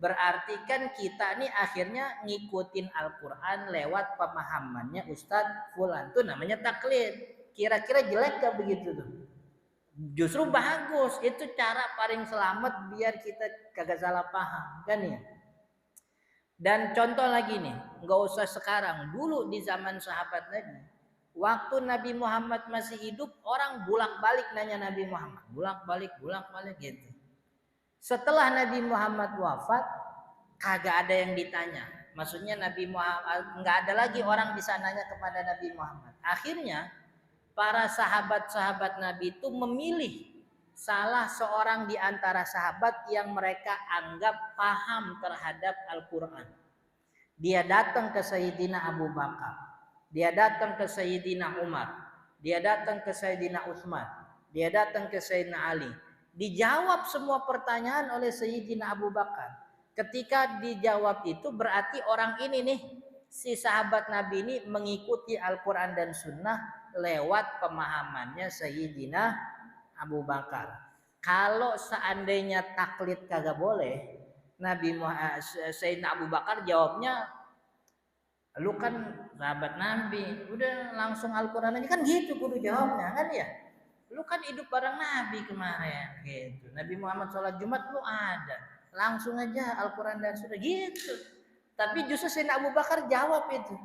Berarti kan kita nih akhirnya ngikutin Al-Quran lewat pemahamannya Ustadz Fulan. Itu namanya taklid. Kira-kira jelek gak begitu tuh? Justru bagus. Itu cara paling selamat biar kita kagak salah paham. Kan ya? Dan contoh lagi nih, nggak usah sekarang, dulu di zaman sahabat Nabi, waktu Nabi Muhammad masih hidup, orang bolak-balik nanya Nabi Muhammad, bolak-balik gitu. Setelah Nabi Muhammad wafat, kagak ada yang ditanya. Maksudnya Nabi Muhammad nggak ada lagi orang bisa nanya kepada Nabi Muhammad. Akhirnya para sahabat-sahabat Nabi itu memilih salah seorang di antara sahabat yang mereka anggap paham terhadap Al-Quran. Dia datang ke Sayyidina Abu Bakar, dia datang ke Sayyidina Umar, dia datang ke Sayyidina Utsman, dia datang ke Sayyidina Ali. Dijawab semua pertanyaan oleh Sayyidina Abu Bakar. Ketika dijawab itu berarti orang ini nih, si sahabat Nabi ini mengikuti Al-Quran dan Sunnah lewat pemahamannya Sayyidina Abu Bakar. Kalau seandainya taklid kagak boleh, Nabi Muhammad, Sayyidina Abu Bakar jawabnya, lu kan sahabat Nabi, udah langsung Al-Quran aja, kan gitu kudu jawabnya kan ya. Lu kan hidup bareng Nabi kemarin gitu. Nabi Muhammad sholat Jumat lu ada, langsung aja Al-Quran dan Sunnah gitu. Tapi justru Sayyidina Abu Bakar jawab itu.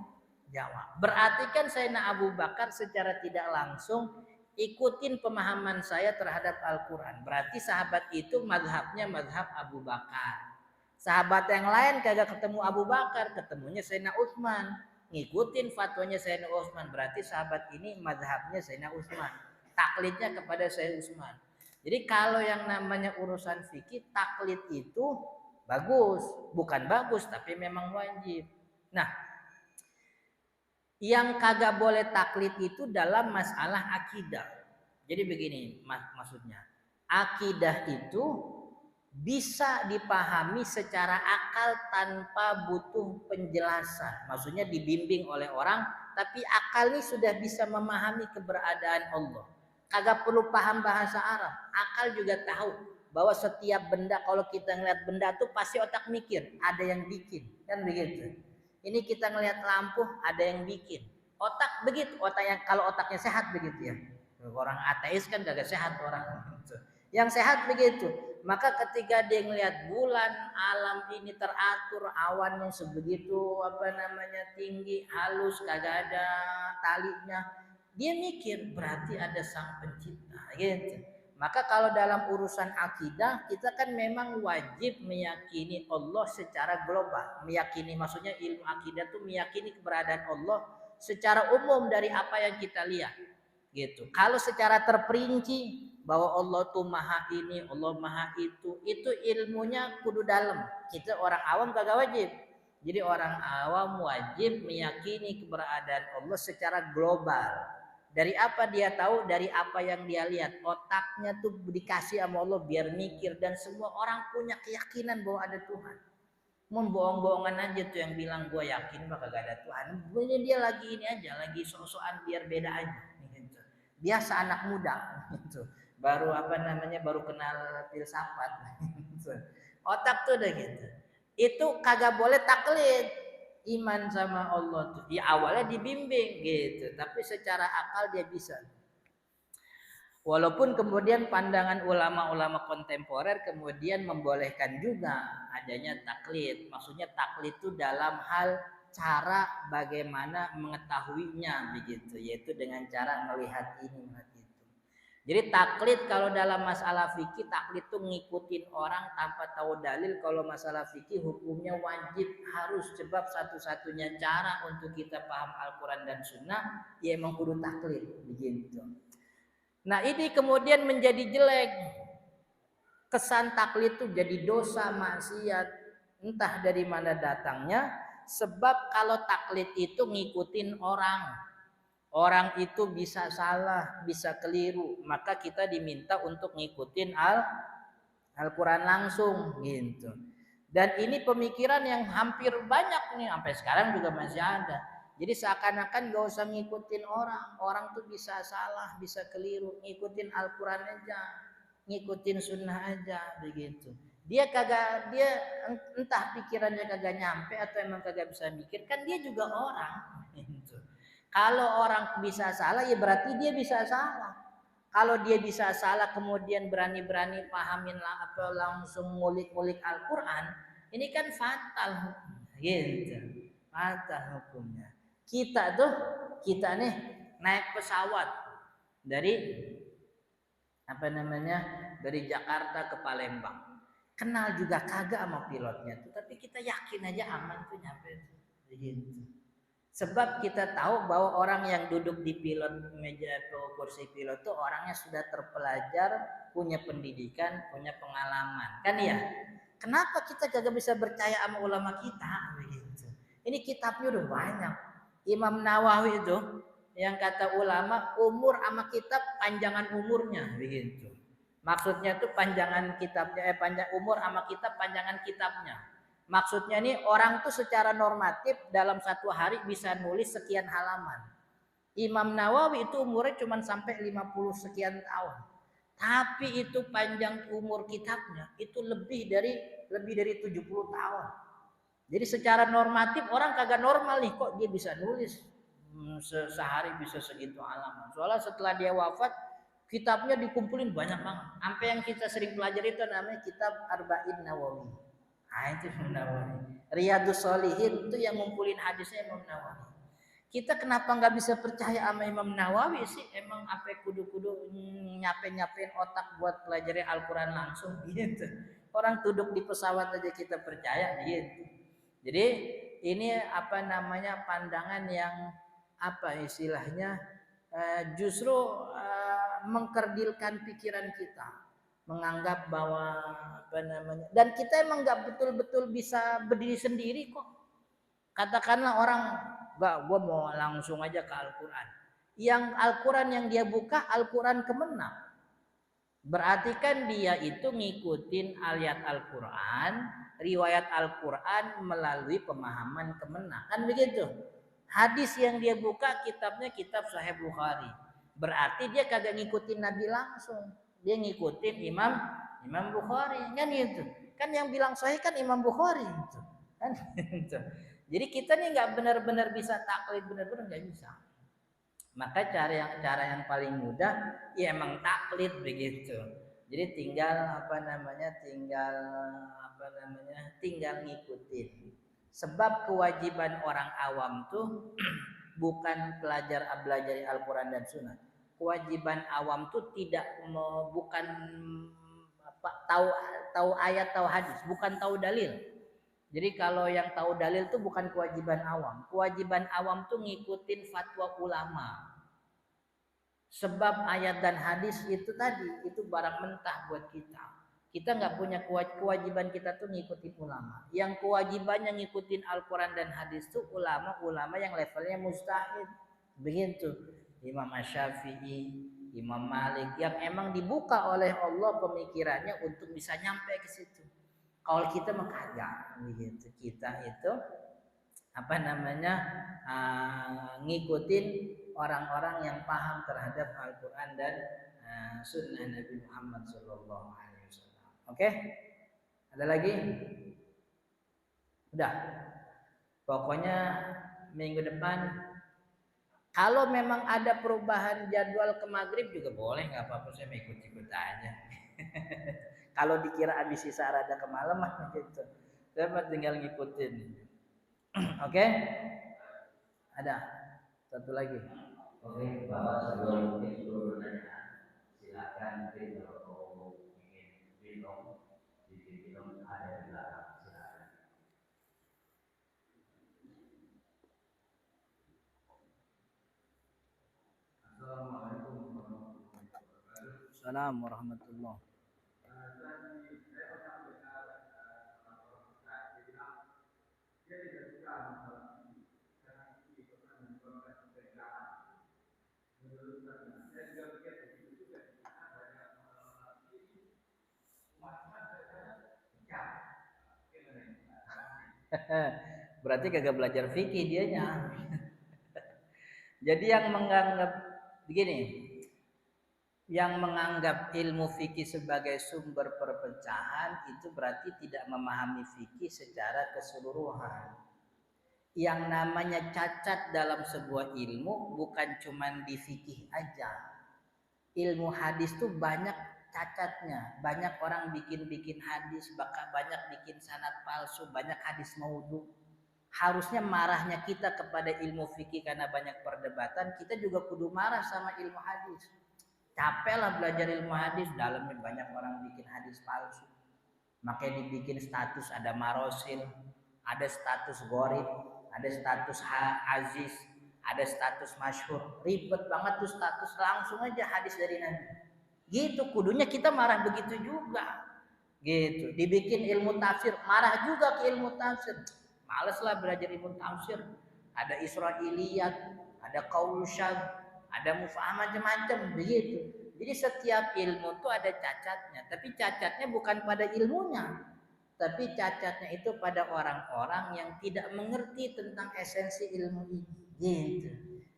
Jawab. Berarti kan Sayyidina Abu Bakar secara tidak langsung ikutin pemahaman saya terhadap Al-Quran. Berarti sahabat itu mazhabnya mazhab Abu Bakar. Sahabat yang lain kagak ketemu Abu Bakar, ketemunya Sayyidina Utsman, ngikutin fatwanya Sayyidina Utsman. Berarti sahabat ini mazhabnya Sayyidina Utsman, taklidnya kepada Sayyidina Utsman. Jadi kalau yang namanya urusan fikih, taklid itu bagus, bukan bagus tapi memang wajib. Nah, yang kagak boleh taklid itu dalam masalah akidah. Jadi begini maksudnya, akidah itu bisa dipahami secara akal tanpa butuh penjelasan. Maksudnya dibimbing oleh orang, tapi akal ini sudah bisa memahami keberadaan Allah. Kagak perlu paham bahasa Arab. Akal juga tahu bahwa setiap benda, kalau kita ngeliat benda tuh pasti otak mikir, ada yang bikin. Kan begitu. Ini kita ngeliat lampu, ada yang bikin. Otak begitu, otak yang kalau otaknya sehat begitu ya. Orang ateis kan gak sehat orang. Yang sehat begitu. Maka ketika dia ngelihat bulan, alam ini teratur, awannya sebegitu tinggi, halus, kagak ada talinya, dia mikir berarti ada sang pencipta gitu. Maka kalau dalam urusan akidah, kita kan memang wajib meyakini Allah secara global. Meyakini, maksudnya ilmu akidah itu meyakini keberadaan Allah secara umum dari apa yang kita lihat gitu. Kalau secara terperinci bahwa Allah tuh maha ini, Allah maha itu ilmunya kudu dalam. Kita orang awam kagak wajib. Jadi orang awam wajib meyakini keberadaan Allah secara global. Dari apa dia tahu? Dari apa yang dia lihat. Otaknya tuh dikasih sama Allah biar mikir, dan semua orang punya keyakinan bahwa ada Tuhan. Mau bohong-bohongan aja tuh yang bilang gue yakin bakal gak ada Tuhan. Dia lagi ini aja, lagi sok-sokan biar beda aja. Biasa anak muda gitu. Baru baru kenal filsafat. Otak tuh udah gitu. Itu kagak boleh taklid. Iman sama Allah tuh ya awalnya dibimbing gitu, tapi secara akal dia bisa. Walaupun kemudian pandangan ulama-ulama kontemporer kemudian membolehkan juga adanya taklid. Maksudnya taklid itu dalam hal cara bagaimana mengetahuinya begitu, yaitu dengan cara melihat ini, melihat itu. Jadi taklid kalau dalam masalah fikih, taklid itu ngikutin orang tanpa tahu dalil. Kalau masalah fikih hukumnya wajib, harus, sebab satu-satunya cara untuk kita paham Al-Quran dan Sunnah ya emang kudu taklid begitu. Nah ini kemudian menjadi jelek. Kesan taklid itu jadi dosa, maksiat, entah dari mana datangnya. Sebab kalau taklid itu ngikutin orang itu bisa salah, bisa keliru. Maka kita diminta untuk ngikutin Al-Quran langsung gitu. Dan ini pemikiran yang hampir banyak nih, sampai sekarang juga masih ada. Jadi seakan-akan gak usah ngikutin orang. Orang tuh bisa salah, bisa keliru. Ngikutin Al-Quran aja, ngikutin sunnah aja, begitu. Dia entah pikirannya kagak nyampe atau emang kagak bisa mikir, kan dia juga orang. Gitu. Kalau orang bisa salah, ya berarti dia bisa salah. Kalau dia bisa salah kemudian berani-berani pahamin lah atau langsung ngulik-ngulik Al-Quran, ini kan fatal, gitu. Fatal hukumnya. Kita nih naik pesawat dari apa namanya dari Jakarta ke Palembang. Kenal juga kagak sama pilotnya tuh, tapi kita yakin aja aman tuh nyampe tuh. Begitu. Sebab kita tahu bahwa orang yang duduk di pilot meja atau kursi pilot itu orangnya sudah terpelajar, punya pendidikan, punya pengalaman. Kan ya? Kenapa kita kagak bisa percaya sama ulama kita? Begitu. Ini kitabnya udah banyak. Imam Nawawi itu yang kata ulama umur sama kitab panjangan umurnya begitu. Maksudnya tuh panjangan kitabnya panjang umur sama kitab panjangan kitabnya. Maksudnya nih orang tuh secara normatif dalam satu hari bisa nulis sekian halaman. Imam Nawawi itu umurnya cuma sampai 50 sekian tahun. Tapi itu panjang umur kitabnya itu lebih dari 70 tahun. Jadi secara normatif orang kagak normal nih kok dia bisa nulis sehari bisa segitu halaman. Soalnya setelah dia wafat kitabnya dikumpulin banyak banget. Sampai yang kita sering pelajari itu namanya kitab Arba'in Nawawi. Nah itu Imam Nawawi. Riyadus Shalihin itu yang ngumpulin hadisnya Imam Nawawi. Kita kenapa nggak bisa percaya sama Imam Nawawi sih? Emang apa kudu-kudu nyapain otak buat pelajari Al-Quran langsung gitu. Orang duduk di pesawat aja kita percaya gitu. Jadi ini apa namanya pandangan yang apa istilahnya justru mengkerdilkan pikiran kita, menganggap bahwa apa namanya dan kita emang nggak betul-betul bisa berdiri sendiri kok. Katakanlah orang nggak, gue mau langsung aja ke Al-Quran. Yang Al-Quran yang dia buka Al-Quran kemenang. Berarti kan dia itu ngikutin ayat Al-Quran, riwayat Al-Quran melalui pemahaman kemenang. Kan begitu. Hadis yang dia buka kitabnya kitab Sahih Bukhari. Berarti dia kagak ngikutin Nabi langsung. Dia ngikutin Imam Bukhari. Kan gitu. Kan yang bilang sahih kan Imam Bukhari. Gitu. Kan gitu. Jadi kita nih nggak benar-benar bisa taklid, benar-benar nggak bisa. Maka cara yang paling mudah ya emang taklid begitu. Jadi tinggal ngikutin. Sebab kewajiban orang awam tuh bukan belajar Al-Quran dan Sunnah. Kewajiban awam tuh bukan tahu ayat, tahu hadis, bukan tahu dalil. Jadi kalau yang tahu dalil tuh bukan kewajiban awam. Kewajiban awam tuh ngikutin fatwa ulama. Sebab ayat dan hadis itu tadi itu barang mentah buat kita. Kita nggak punya kewajiban kita tuh ngikutin ulama. Yang kewajibannya ngikutin Al-Quran dan hadis tuh ulama-ulama yang levelnya mustahid. Begitu. Imam Asy-Syafi'i, Imam Malik yang emang dibuka oleh Allah pemikirannya untuk bisa nyampe ke situ. Kalau kita mah kagak begitu. Kita itu apa namanya ngikutin orang-orang yang paham terhadap Al-Quran dan Sunnah Nabi Muhammad Sallallahu Alaihi Wasallam. Oke, ada lagi? Udah. Pokoknya minggu depan kalau memang ada perubahan jadwal ke maghrib juga boleh, nggak apa-apa, saya mau ikut-ikut aja. Kalau dikira abis sisa ada ke malam gitu, saya tinggal ngikutin. Oke? Ada satu lagi. Oke, Bapak sebelum bertanya, silakan mungkin kalau ingin minum ada di belakang, silakan. Assalamualaikum warahmatullahi wabarakatuh. Assalamualaikum warahmatullahi. Berarti kagak belajar fikih dianya. Jadi yang menganggap begini, yang menganggap ilmu fikih sebagai sumber perpecahan itu berarti tidak memahami fikih secara keseluruhan. Yang namanya cacat dalam sebuah ilmu bukan cuma di fikih aja. Ilmu hadis tuh banyak cacatnya. Banyak orang bikin-bikin hadis, bahkan banyak bikin sanad palsu, banyak hadis maudhu. Harusnya marahnya kita kepada ilmu fikih karena banyak perdebatan, kita juga kudu marah sama ilmu hadis. Capek lah belajar ilmu hadis, dalamnya banyak orang bikin hadis palsu. Makanya dibikin status ada marosil, ada status gorib, ada status aziz, ada status masyhur. Ribet banget tuh status, langsung aja hadis dari Nabi. Gitu kudunya kita marah begitu juga. Gitu. Dibikin ilmu tafsir, marah juga ke ilmu tafsir. Males lah belajar ilmu tafsir. Ada Israiliyat, ada qaul syadz, ada mufaham macam-macam begitu. Jadi setiap ilmu itu ada cacatnya, tapi cacatnya bukan pada ilmunya, tapi cacatnya itu pada orang-orang yang tidak mengerti tentang esensi ilmu ini. Gitu.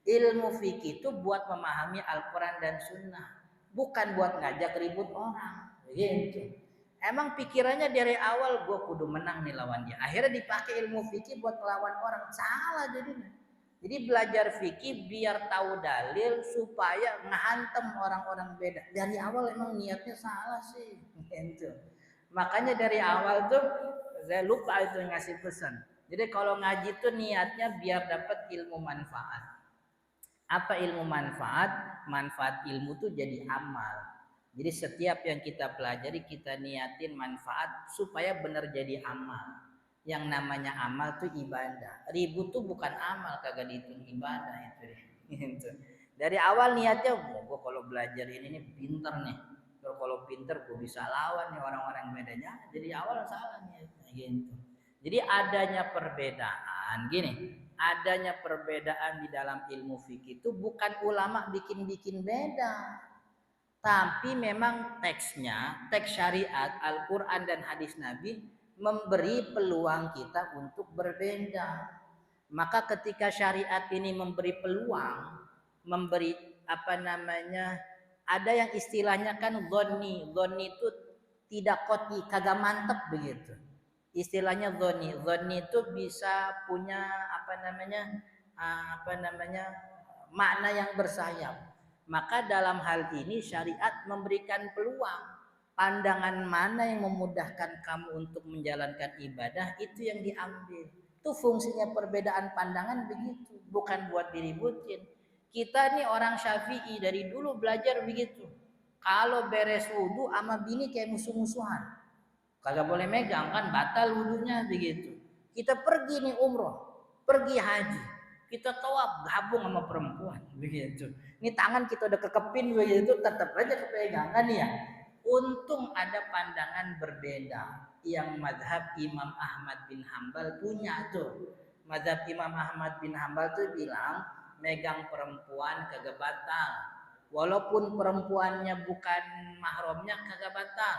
Ilmu fikih itu buat memahami Al-Quran dan Sunnah, bukan buat ngajak ribut orang. Gitu. Emang pikirannya dari awal gue kudu menang nih lawan dia. Akhirnya dipakai ilmu fikih buat melawan orang. Salah jadinya. Jadi belajar fikih biar tahu dalil supaya ngehantem orang-orang beda. Dari awal emang niatnya salah sih. Gitu. Makanya dari awal tuh saya lupa itu ngasih pesan. Jadi kalau ngaji tuh niatnya biar dapat ilmu manfaat. Apa ilmu manfaat? Manfaat ilmu tuh jadi amal. Jadi setiap yang kita pelajari kita niatin manfaat supaya benar jadi amal. Yang namanya amal tuh ibadah. Ribut tuh bukan amal, kagak dihitung ibadah itu. Gitu. Dari awal niatnya, gue kalau belajar ini nih pinter nih. Kalau pinter gue bisa lawan nih orang-orang bedanya. Jadi awal salah niatnya gitu. Jadi adanya perbedaan, gini, adanya perbedaan di dalam ilmu fikih itu bukan ulama bikin-bikin beda. Tapi memang teksnya, teks syariat, Al-Quran dan hadis Nabi memberi peluang kita untuk berbeda. Maka ketika syariat ini memberi peluang, memberi apa namanya, ada yang istilahnya kan dhonni itu tidak koti, kagak mantep begitu. Istilahnya dhonni itu bisa punya apa namanya makna yang bersayap. Maka dalam hal ini syariat memberikan peluang. Pandangan mana yang memudahkan kamu untuk menjalankan ibadah itu yang diambil. Itu fungsinya perbedaan pandangan begitu, bukan buat diributin. Kita nih orang Syafi'i dari dulu belajar begitu. Kalau beres wudhu sama bini kayak musuh-musuhan. Kagak boleh megang kan batal wudhunya begitu. Kita pergi nih umroh, pergi haji. Kita tawaf gabung sama perempuan begitu. Ini tangan kita udah kekepin begitu tetap aja kepegangan ya. Untung ada pandangan berbeda yang madhab Imam Ahmad bin Hambal punya tuh. Madhab Imam Ahmad bin Hambal tuh bilang megang perempuan kagak batal. Walaupun perempuannya bukan mahramnya kagak batal.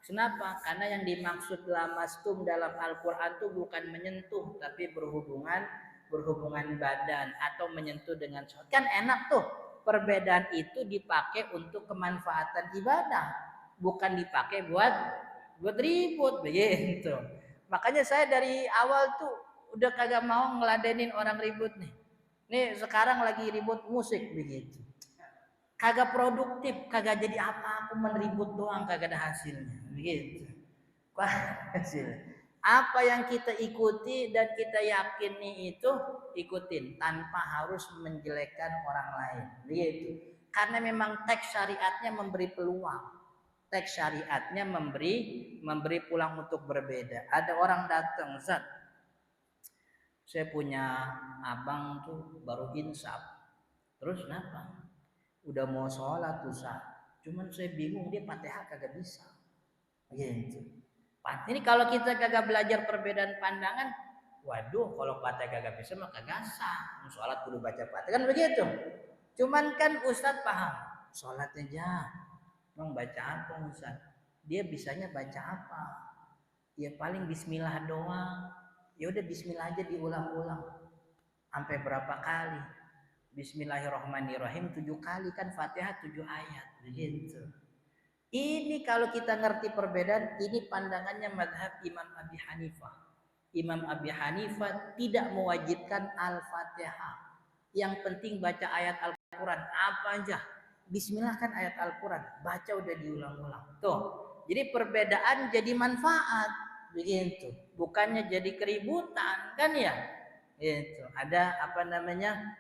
Kenapa? Karena yang dimaksud lamastum dalam Al-Quran itu bukan menyentuh, tapi berhubungan badan atau menyentuh dengan sholat. Kan enak tuh. Perbedaan itu dipakai untuk kemanfaatan ibadah, bukan dipakai buat ribut begitu. Makanya saya dari awal tuh udah kagak mau ngeladenin orang ribut nih. Nih sekarang lagi ribut musik begitu. Kagak produktif, kagak jadi apa-apa, meneribut doang, kagak ada hasilnya. Begitu. Apa yang kita ikuti dan kita yakini itu ikutin tanpa harus menjelekkan orang lain. Begitu. Karena memang teks syariatnya memberi peluang. Teks syariatnya memberi peluang untuk berbeda. Ada orang datang, Ustaz, saya punya abang tuh baru insaf. Terus kenapa? Udah mau sholat Ustaz. Cuman saya bingung dia Fatihah kagak bisa. Gitu. Ini kalau kita kagak belajar perbedaan pandangan, waduh kalau Fatihah kagak bisa mah kagak sah. Sholat kudu baca Fatihah kan begitu. Cuman kan Ustaz paham. Sholatnya aja. Emang baca apa Ustaz? Dia bisanya baca apa? Ya paling bismillah doang. Ya udah bismillah aja diulang-ulang. Sampai berapa kali? Bismillahirrahmanirrahim 7 kali, kan Fatihah 7 ayat begitu. Ini kalau kita ngerti perbedaan, ini pandangannya madhab Imam Abi Hanifah. Imam Abi Hanifah tidak mewajibkan Al-Fatihah. Yang penting baca ayat Al-Quran apa aja. Bismillah kan ayat Al-Quran, baca udah diulang-ulang. Tuh, jadi perbedaan jadi manfaat begitu, bukannya jadi keributan kan ya. Itu ada apa namanya,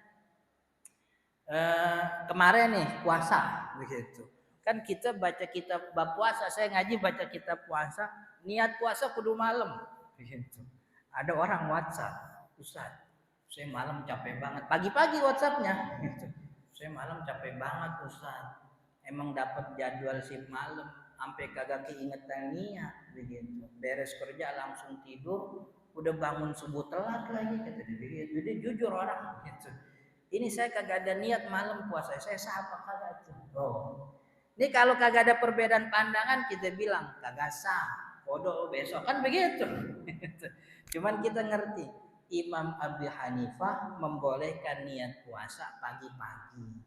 kemarin nih puasa begitu. Kan kita baca kitab bab puasa, saya ngaji baca kitab puasa, niat puasa kudu malam begitu. Ada orang WhatsApp, Ustaz, saya malam capek banget. Pagi-pagi WhatsAppnya gitu. Saya malam capek banget Ustaz. Emang dapat jadwal shift malam, sampai kagak keingetan niat begitu. Beres kerja langsung tidur, udah bangun subuh telat lagi kata dia begitu. Jadi jujur orang gitu. Ini saya kagak ada niat malam puasa, saya sah kagak tuh. Oh. Ini kalau kagak ada perbedaan pandangan kita bilang kagak sah, bodoh besok kan begitu. Cuman kita ngerti Imam Abi Hanifah membolehkan niat puasa pagi-pagi,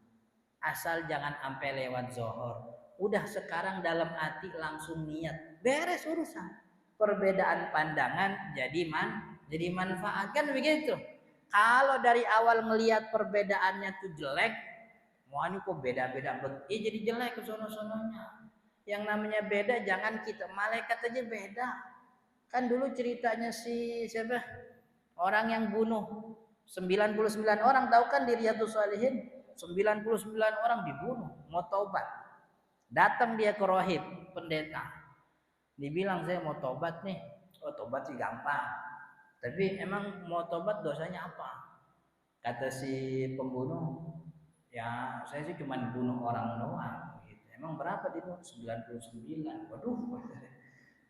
asal jangan sampai lewat zuhur. Udah sekarang dalam hati langsung niat, beres urusan. Perbedaan pandangan jadi manfaat kan begitu. Kalau dari awal ngelihat perbedaannya tuh jelek, wah ini kok beda-beda banget, jadi jelek ke sono-sononya. Yang namanya beda jangan kita, malaikat aja beda. Kan dulu ceritanya si siapa? Orang yang bunuh 99 orang, tahu kan di Riyadhus Shalihin 99 orang dibunuh, mau taubat. Datang dia ke rohib, pendeta. Dibilang saya mau tobat nih. Oh tobat sih gampang. Tapi emang mau tobat dosanya apa? Kata si pembunuh, ya saya sih cuma bunuh orang doang. Gitu. Emang berapa dia? 99. Waduh,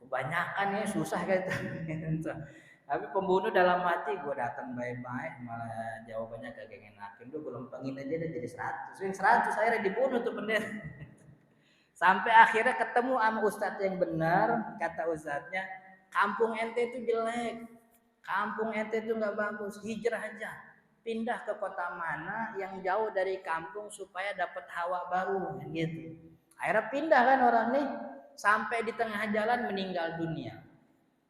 kebanyakan ya, susah gitu. Tapi pembunuh dalam hati, gue datang baik-baik, malah jawabannya kagak enakin. Gue lempengin aja deh jadi 100. Yang 100 akhirnya dibunuh tuh pendeta. Sampai akhirnya ketemu sama ustadz yang benar, kata ustadznya, kampung ente itu jelek. Kampung ente itu nggak bagus, hijrah aja, pindah ke kota mana yang jauh dari kampung supaya dapat hawa baru gitu. Akhirnya pindah kan orang nih, sampai di tengah jalan meninggal dunia.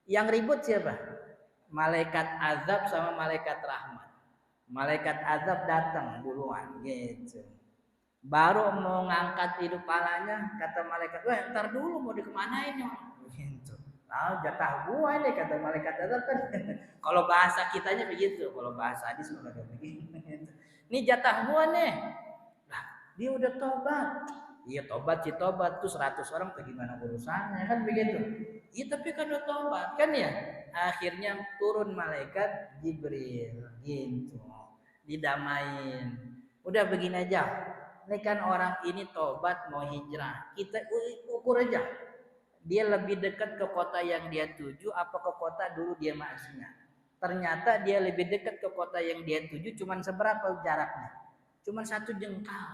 Yang ribut siapa? Malaikat azab sama malaikat rahmat. Malaikat azab datang duluan gitu. Baru mau ngangkat hidup palanya, kata malaikat, wah ntar dulu mau dikemanain ya? Gitu. Nah, jatah gua nih kata malaikat azab kan. Kalau bahasa kitanya begitu, kalau bahasa hadis enggak begitu. Ini jatah gua nih. Nah, dia udah tobat. Iya tobat sih tobat, tuh 100 orang tuh gimana urusannya kan begitu. Iya tapi kan udah tobat kan ya. Akhirnya turun malaikat Jibril gitu. Didamain. Udah begini aja. Ini kan orang ini tobat mau hijrah. Kita ukur aja. Dia lebih dekat ke kota yang dia tuju apa ke kota dulu dia maksiat. Ternyata dia lebih dekat ke kota yang dia tuju cuman seberapa jaraknya? Cuman 1 jengkal.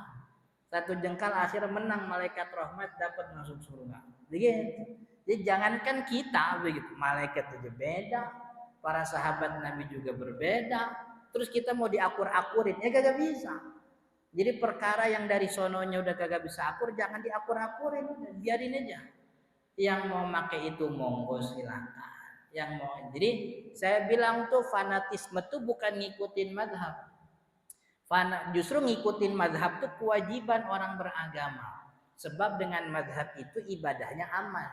1 jengkal akhirnya menang malaikat rahmat dapat masuk surga. Begitu. Jadi jangankan kita begitu, malaikat itu beda, para sahabat Nabi juga berbeda. Terus kita mau diakur-akurin ya kagak bisa. Jadi perkara yang dari sononya udah kagak bisa akur, jangan diakur-akurin, biarin aja. Yang mau pakai itu monggo silakan. Yang mau, jadi saya bilang tuh fanatisme tuh bukan ngikutin madhab. Justru ngikutin madhab tuh kewajiban orang beragama. Sebab dengan madhab itu ibadahnya aman.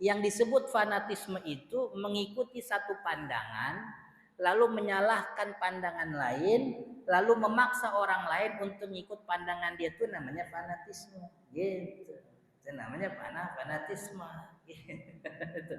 Yang disebut fanatisme itu mengikuti satu pandangan, lalu menyalahkan pandangan lain, lalu memaksa orang lain untuk ngikut pandangan dia, itu namanya fanatisme. Gitu. Itu namanya fanatisme. Gitu.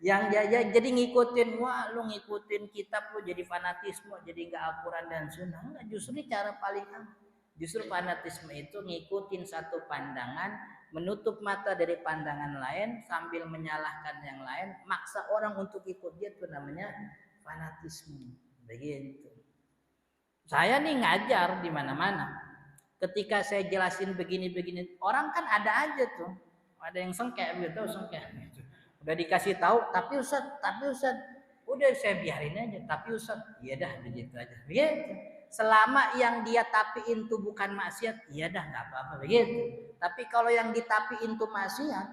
Yang jadi ngikutin, wah lu ngikutin kitab lu jadi fanatisme, jadi nggak Al-Quran dan Sunnah. Enggak, justru ini cara paling aman. Justru fanatisme itu ngikutin satu pandangan, menutup mata dari pandangan lain sambil menyalahkan yang lain, maksa orang untuk ikut dia, itu namanya fanatisme. Begitu. Saya nih ngajar di mana-mana. Ketika saya jelasin begini-begini, orang kan ada aja tuh, ada yang sengkek gitu, sengkek. Udah dikasih tahu, tapi Ustaz, udah saya biarin aja, tapi Ustaz, iya dah begitu aja. Begitu. Selama yang dia tapiin itu bukan maksiat, iya dah nggak apa-apa begitu. Tapi kalau yang ditapiin itu maksiat,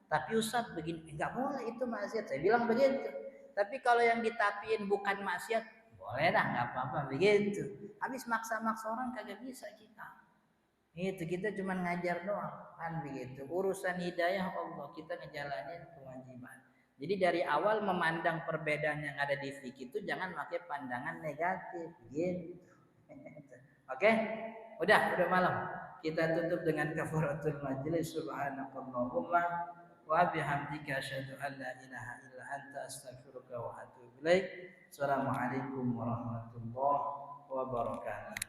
tapi Ustadz begini, nggak boleh itu maksiat. Saya bilang begitu. Tapi kalau yang ditapiin bukan maksiat, boleh dah nggak apa-apa begitu. Habis maksa-maksa orang kagak bisa kita. Itu kita cuma ngajar doang kan begitu. Urusan hidayah Allah, kita ngejalanin kewajiban. Jadi dari awal memandang perbedaan yang ada di fikih itu jangan pakai pandangan negatif gitu. Oke? Udah malam. Kita tutup dengan kafaratul majlis. Subhanakallahumma wa bihamdika asyhadu an la ilaha illa anta astaghfiruka wa atubu ilaik. Assalamualaikum warahmatullahi wabarakatuh.